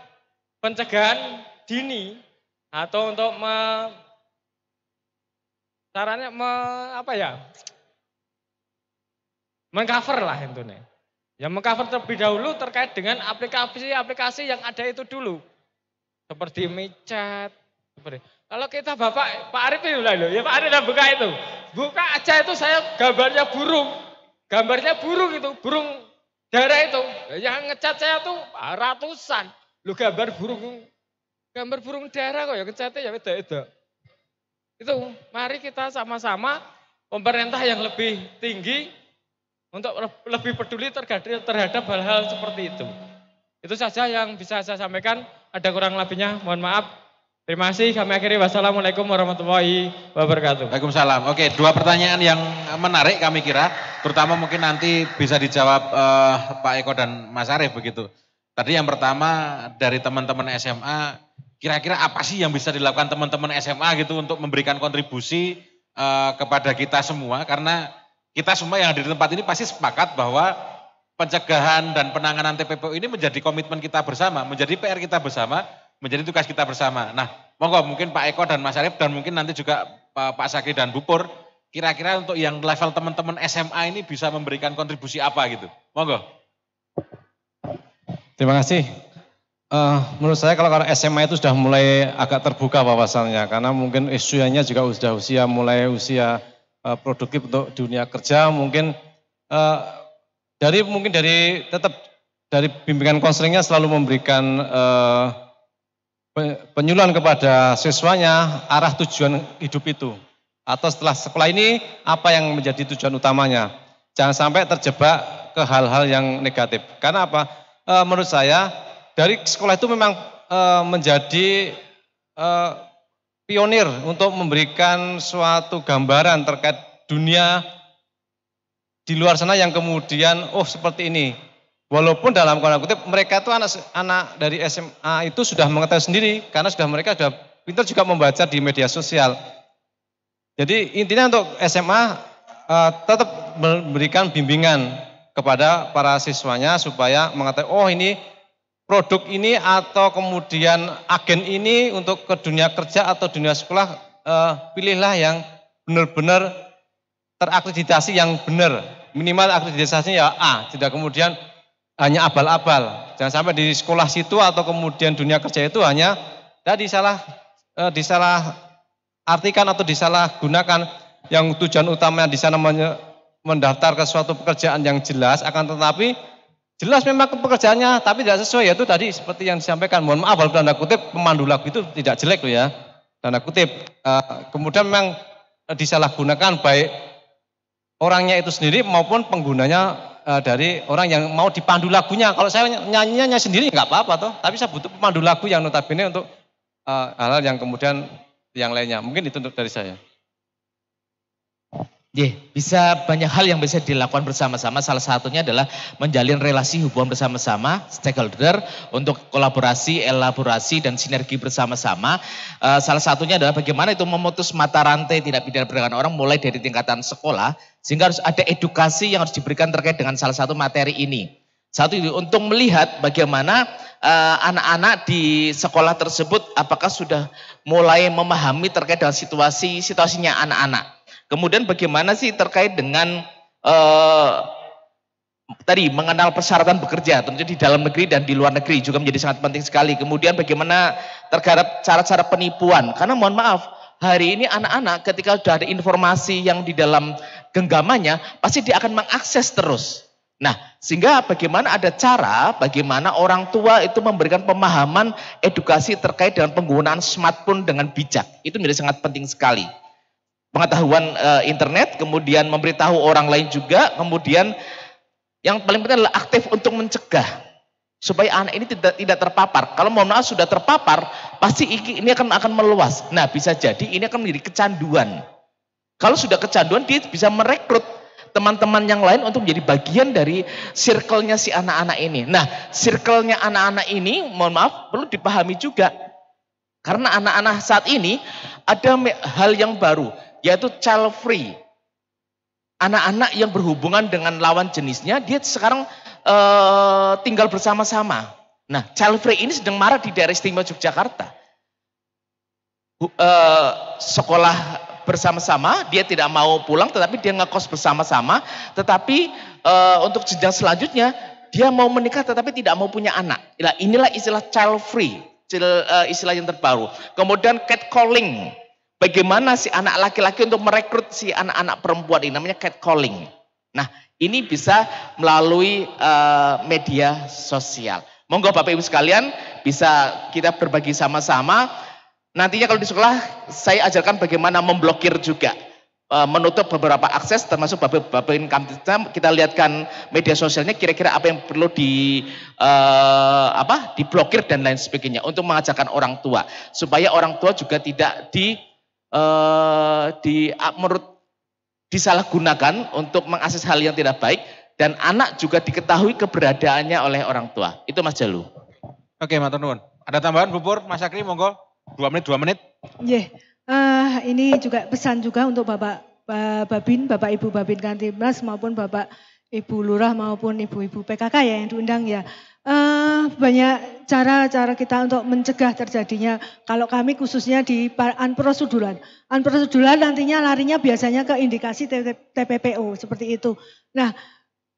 pencegahan dini atau untuk mengcover lah intinya. Yang mengcover terlebih dahulu terkait dengan aplikasi-aplikasi yang ada itu dulu. Seperti micat, kalau kita Pak Arif ini loh, ya Pak Arif udah buka itu. Buka aja itu saya gambarnya burung itu, burung darah itu. Yang ngecat saya tuh ratusan. Lu gambar burung darah kok ya ngecatnya ya beda-beda. Itu mari kita sama-sama pemerintah yang lebih tinggi untuk lebih peduli terhadap hal-hal seperti itu. Itu saja yang bisa saya sampaikan. Ada kurang lebihnya, mohon maaf. Terima kasih, kami akhiri. Wassalamualaikum warahmatullahi wabarakatuh. Waalaikumsalam. Oke, 2 pertanyaan yang menarik kami kira, terutama mungkin nanti bisa dijawab Pak Eko dan Mas Arief begitu. Tadi yang pertama dari teman-teman SMA, kira-kira apa sih yang bisa dilakukan teman-teman SMA gitu untuk memberikan kontribusi kepada kita semua, karena kita semua yang ada di tempat ini pasti sepakat bahwa pencegahan dan penanganan TPPO ini menjadi komitmen kita bersama, menjadi PR kita bersama, menjadi tugas kita bersama. Nah, monggo mungkin Pak Eko dan Mas Arief dan mungkin nanti juga Pak Sakri dan Bu Pur, kira-kira untuk yang level teman-teman SMA ini bisa memberikan kontribusi apa gitu. Monggo. Terima kasih. Menurut saya kalau SMA itu sudah mulai agak terbuka wawasannya, karena mungkin usianya juga sudah mulai usia produktif untuk dunia kerja, mungkin dari bimbingan konselingnya selalu memberikan penyuluhan kepada siswanya arah tujuan hidup itu, atau setelah sekolah ini apa yang menjadi tujuan utamanya. Jangan sampai terjebak ke hal-hal yang negatif. Karena apa? Menurut saya dari sekolah itu memang menjadi pionir untuk memberikan suatu gambaran terkait dunia di luar sana yang kemudian seperti ini. Walaupun dalam tanda kutip mereka itu anak dari SMA itu sudah mengetahui sendiri karena mereka sudah pintar juga membaca di media sosial. Jadi intinya untuk SMA tetap memberikan bimbingan kepada para siswanya supaya mengetahui ini produk ini atau kemudian agen ini untuk ke dunia kerja atau dunia sekolah, pilihlah yang benar-benar terakreditasi yang benar. Minimal akreditasinya ya A, tidak kemudian hanya abal-abal. Jangan sampai di sekolah situ atau kemudian dunia kerja itu hanya disalah artikan atau disalah gunakan yang tujuan utamanya di sana mendaftar ke suatu pekerjaan yang jelas, akan tetapi jelas memang pekerjaannya tapi tidak sesuai, yaitu tadi seperti yang disampaikan, mohon maaf kalau tanda kutip pemandu lagu itu tidak jelek loh ya, tanda kutip. Kemudian memang disalahgunakan baik orangnya itu sendiri maupun penggunanya dari orang yang mau dipandu lagunya. Kalau saya nyanyinya sendiri nggak apa-apa toh, tapi saya butuh pemandu lagu yang notabene untuk hal-hal yang kemudian yang lainnya. Mungkin itu untuk dari saya. Bisa banyak hal yang bisa dilakukan bersama-sama. Salah satunya adalah menjalin relasi hubungan bersama-sama, stakeholder untuk kolaborasi, elaborasi dan sinergi bersama-sama. Salah satunya adalah bagaimana itu memutus mata rantai tindak pidana perdagangan orang mulai dari tingkatan sekolah, sehingga harus ada edukasi yang harus diberikan terkait dengan salah satu materi ini. Satu itu untuk melihat bagaimana anak-anak di sekolah tersebut apakah sudah mulai memahami terkait dengan situasinya anak-anak. Kemudian bagaimana sih terkait dengan tadi mengenal persyaratan bekerja, tentunya di dalam negeri dan di luar negeri juga menjadi sangat penting sekali. Kemudian bagaimana terhadap cara-cara penipuan, karena mohon maaf hari ini anak-anak ketika sudah ada informasi yang di dalam genggamannya pasti dia akan mengakses terus. Nah, sehingga bagaimana ada cara bagaimana orang tua itu memberikan pemahaman edukasi terkait dengan penggunaan smartphone dengan bijak. Itu menjadi sangat penting sekali. Pengetahuan internet, kemudian memberitahu orang lain juga, kemudian yang paling penting adalah aktif untuk mencegah supaya anak ini tidak terpapar. Kalau mohon maaf sudah terpapar, pasti ini akan meluas. Nah, bisa jadi ini akan menjadi kecanduan. Kalau sudah kecanduan, dia bisa merekrut teman-teman yang lain untuk menjadi bagian dari circle-nya si anak-anak ini. Nah, circle-nya anak-anak ini, mohon maaf, perlu dipahami juga. Karena anak-anak saat ini ada hal yang baru, yaitu child free. Anak-anak yang berhubungan dengan lawan jenisnya, dia sekarang tinggal bersama-sama. Nah, child free ini sedang marak di daerah istimewa Yogyakarta. Sekolah bersama-sama, dia tidak mau pulang, tetapi dia ngekos bersama-sama. Tetapi untuk jenjang selanjutnya, dia mau menikah, tetapi tidak mau punya anak. Inilah istilah child free, istilah yang terbaru. Kemudian catcalling. Bagaimana si anak laki-laki untuk merekrut si anak-anak perempuan ini, namanya catcalling. Nah, ini bisa melalui media sosial. Monggo Bapak Ibu sekalian, bisa kita berbagi sama-sama. Nantinya kalau di sekolah, saya ajarkan bagaimana memblokir juga. Menutup beberapa akses, termasuk Bapak income kita lihatkan media sosialnya, kira-kira apa yang perlu diblokir dan lain sebagainya. Untuk mengajarkan orang tua. Supaya orang tua juga tidak disalahgunakan untuk mengakses hal yang tidak baik, dan anak juga diketahui keberadaannya oleh orang tua. Itu Mas Jalu. Oke, matur nuwun. Ada tambahan Bu Pur, Mas Akri, monggo. 2 menit. Ini juga pesan juga untuk Bapak Ibu Babin Kantimnas maupun Bapak Ibu Lurah maupun Ibu-Ibu PKK ya yang diundang ya. Banyak cara-cara kita untuk mencegah terjadinya, kalau kami khususnya di unprosedural. Unprosedural nantinya larinya biasanya ke indikasi TPPO seperti itu. Nah,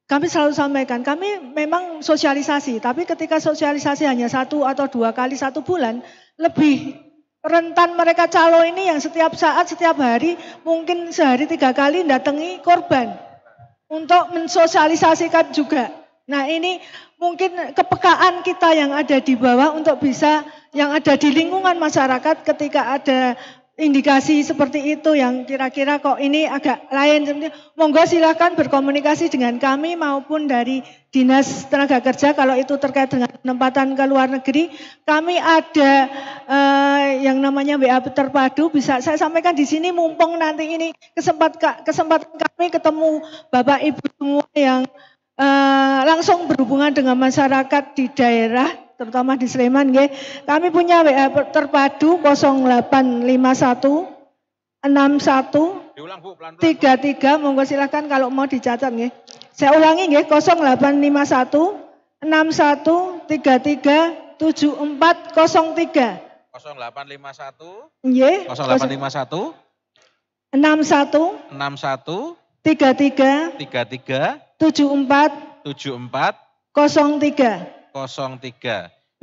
kami selalu sampaikan, kami memang sosialisasi, tapi ketika sosialisasi hanya 1 atau 2 kali 1 bulan, lebih rentan mereka calo ini yang setiap saat, setiap hari, mungkin sehari 3 kali datangi korban untuk mensosialisasikan juga. Nah ini mungkin kepekaan kita yang ada di bawah untuk bisa, yang ada di lingkungan masyarakat ketika ada indikasi seperti itu yang kira-kira kok ini agak lain. Monggo silahkan berkomunikasi dengan kami maupun dari Dinas Tenaga Kerja kalau itu terkait dengan penempatan ke luar negeri. Kami ada yang namanya WA terpadu, bisa saya sampaikan di sini mumpung nanti ini kesempatan kami ketemu Bapak Ibu semua yang langsung berhubungan dengan masyarakat di daerah, terutama di Sleman, nggih. Kami punya WA terpadu 0851 61 Diulang Bu, pelan-pelan. 33, monggo silakan kalau mau dicatat nggih. Saya ulangi nggih, 0851 61 33 7403. 0851 Nggih. 0851 61 61 33 34 74 03.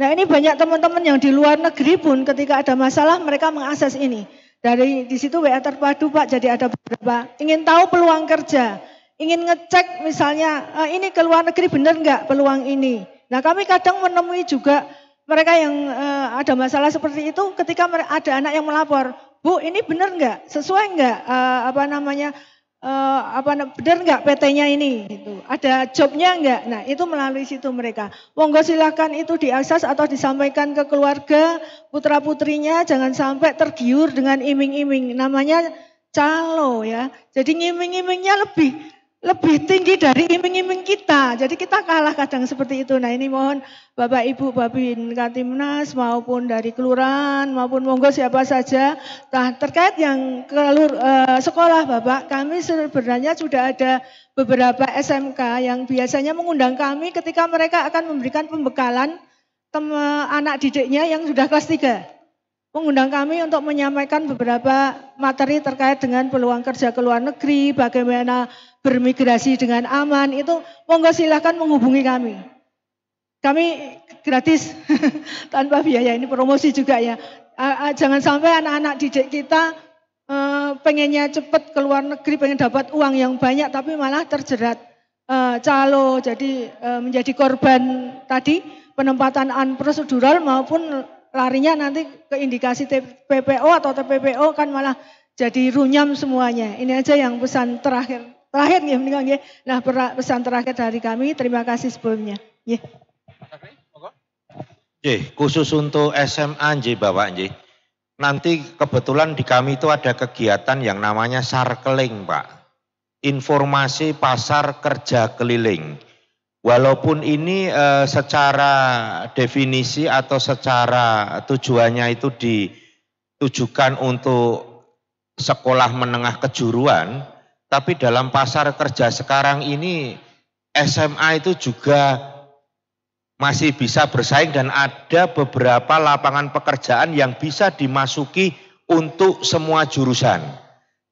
Nah ini banyak teman-teman yang di luar negeri pun ketika ada masalah mereka mengakses ini. Dari di situ WA terpadu Pak, jadi ada beberapa ingin tahu peluang kerja, ingin ngecek misalnya ini ke luar negeri benar nggak peluang ini. Nah kami kadang menemui juga mereka yang ada masalah seperti itu ketika ada anak yang melapor, Bu ini benar nggak, sesuai nggak benar nggak PT-nya ini, gitu. Ada jobnya nggak? Nah itu melalui situ mereka. Monggo silakan itu diakses atau disampaikan ke keluarga putra putrinya, jangan sampai tergiur dengan iming-iming. Namanya calo ya. Jadi iming-imingnya lebih tinggi dari iming-iming kita. Jadi kita kalah kadang seperti itu. Nah ini mohon Bapak Ibu Babin Katimnas maupun dari kelurahan maupun monggo siapa saja. Nah terkait yang sekolah Bapak, kami sebenarnya sudah ada beberapa SMK yang biasanya mengundang kami ketika mereka akan memberikan pembekalan anak didiknya yang sudah kelas 3. Mengundang kami untuk menyampaikan beberapa materi terkait dengan peluang kerja ke luar negeri, bagaimana bermigrasi dengan aman, itu monggo silahkan menghubungi kami. Kami gratis, tanpa biaya, ini promosi juga ya. Jangan sampai anak-anak didik kita pengennya cepat ke luar negeri, pengen dapat uang yang banyak, tapi malah terjerat calo, jadi menjadi korban tadi penempatan unprosedural maupun larinya nanti ke indikasi TPPO atau TPPO kan malah jadi runyam semuanya. Ini aja yang pesan terakhir ya meninggal. Nah pesan terakhir dari kami, terima kasih sebelumnya. Khusus untuk SMA Bapak nanti kebetulan di kami itu ada kegiatan yang namanya sarkeling Pak. Informasi pasar kerja keliling. Walaupun ini secara definisi atau secara tujuannya itu ditujukan untuk sekolah menengah kejuruan, tapi dalam pasar kerja sekarang ini SMA itu juga masih bisa bersaing dan ada beberapa lapangan pekerjaan yang bisa dimasuki untuk semua jurusan.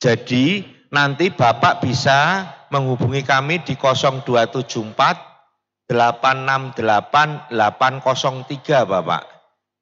Jadi nanti Bapak bisa menghubungi kami di 0274 868 803 Bapak.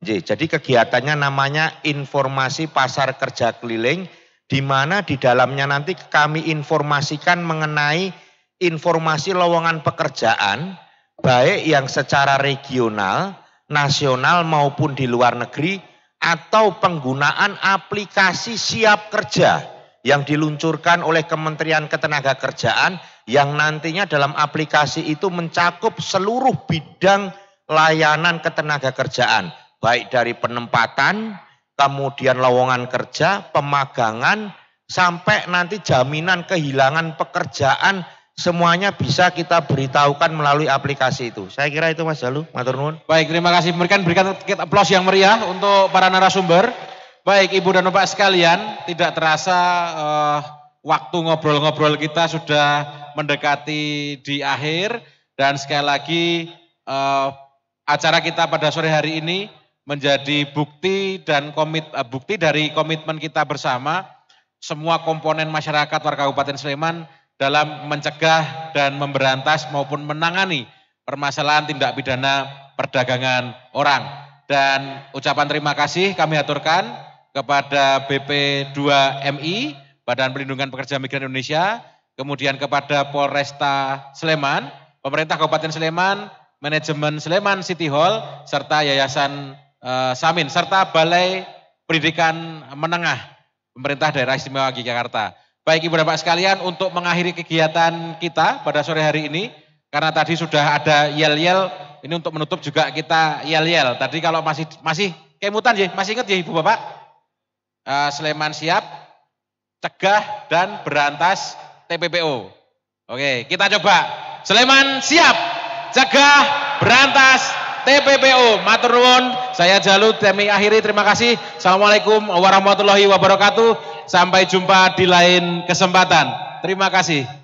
Jadi kegiatannya namanya informasi pasar kerja keliling, di mana di dalamnya nanti kami informasikan mengenai informasi lowongan pekerjaan, baik yang secara regional, nasional maupun di luar negeri, atau penggunaan aplikasi siap kerja yang diluncurkan oleh Kementerian Ketenagakerjaan, yang nantinya dalam aplikasi itu mencakup seluruh bidang layanan ketenagakerjaan, baik dari penempatan, kemudian lowongan kerja, pemagangan, sampai nanti jaminan kehilangan pekerjaan, semuanya bisa kita beritahukan melalui aplikasi itu. Saya kira itu Mas Jalu, matur nuwun. Baik, terima kasih. Berikan aplaus yang meriah untuk para narasumber. Baik Ibu dan Bapak sekalian, tidak terasa waktu ngobrol-ngobrol kita sudah mendekati di akhir, dan sekali lagi acara kita pada sore hari ini menjadi bukti dari komitmen kita bersama semua komponen masyarakat warga Kabupaten Sleman dalam mencegah dan memberantas maupun menangani permasalahan tindak pidana perdagangan orang. Dan ucapan terima kasih kami aturkan kepada BP2MI, Badan Perlindungan Pekerja Migran Indonesia, kemudian kepada Polresta Sleman, Pemerintah Kabupaten Sleman, Manajemen Sleman City Hall, serta Yayasan Samin, serta Balai Pendidikan Menengah Pemerintah Daerah Istimewa Yogyakarta. Baik Ibu dan Bapak sekalian, untuk mengakhiri kegiatan kita pada sore hari ini, karena tadi sudah ada yel-yel, ini untuk menutup juga kita yel-yel. Tadi kalau masih kemutan ya, masih ingat ya Ibu Bapak? Sleman siap, cegah dan berantas TPPO. Oke, kita coba. Sleman siap, cegah, berantas TPPO. Matur nuwun, saya Jalu, kami akhiri, terima kasih. Assalamualaikum warahmatullahi wabarakatuh. Sampai jumpa di lain kesempatan. Terima kasih.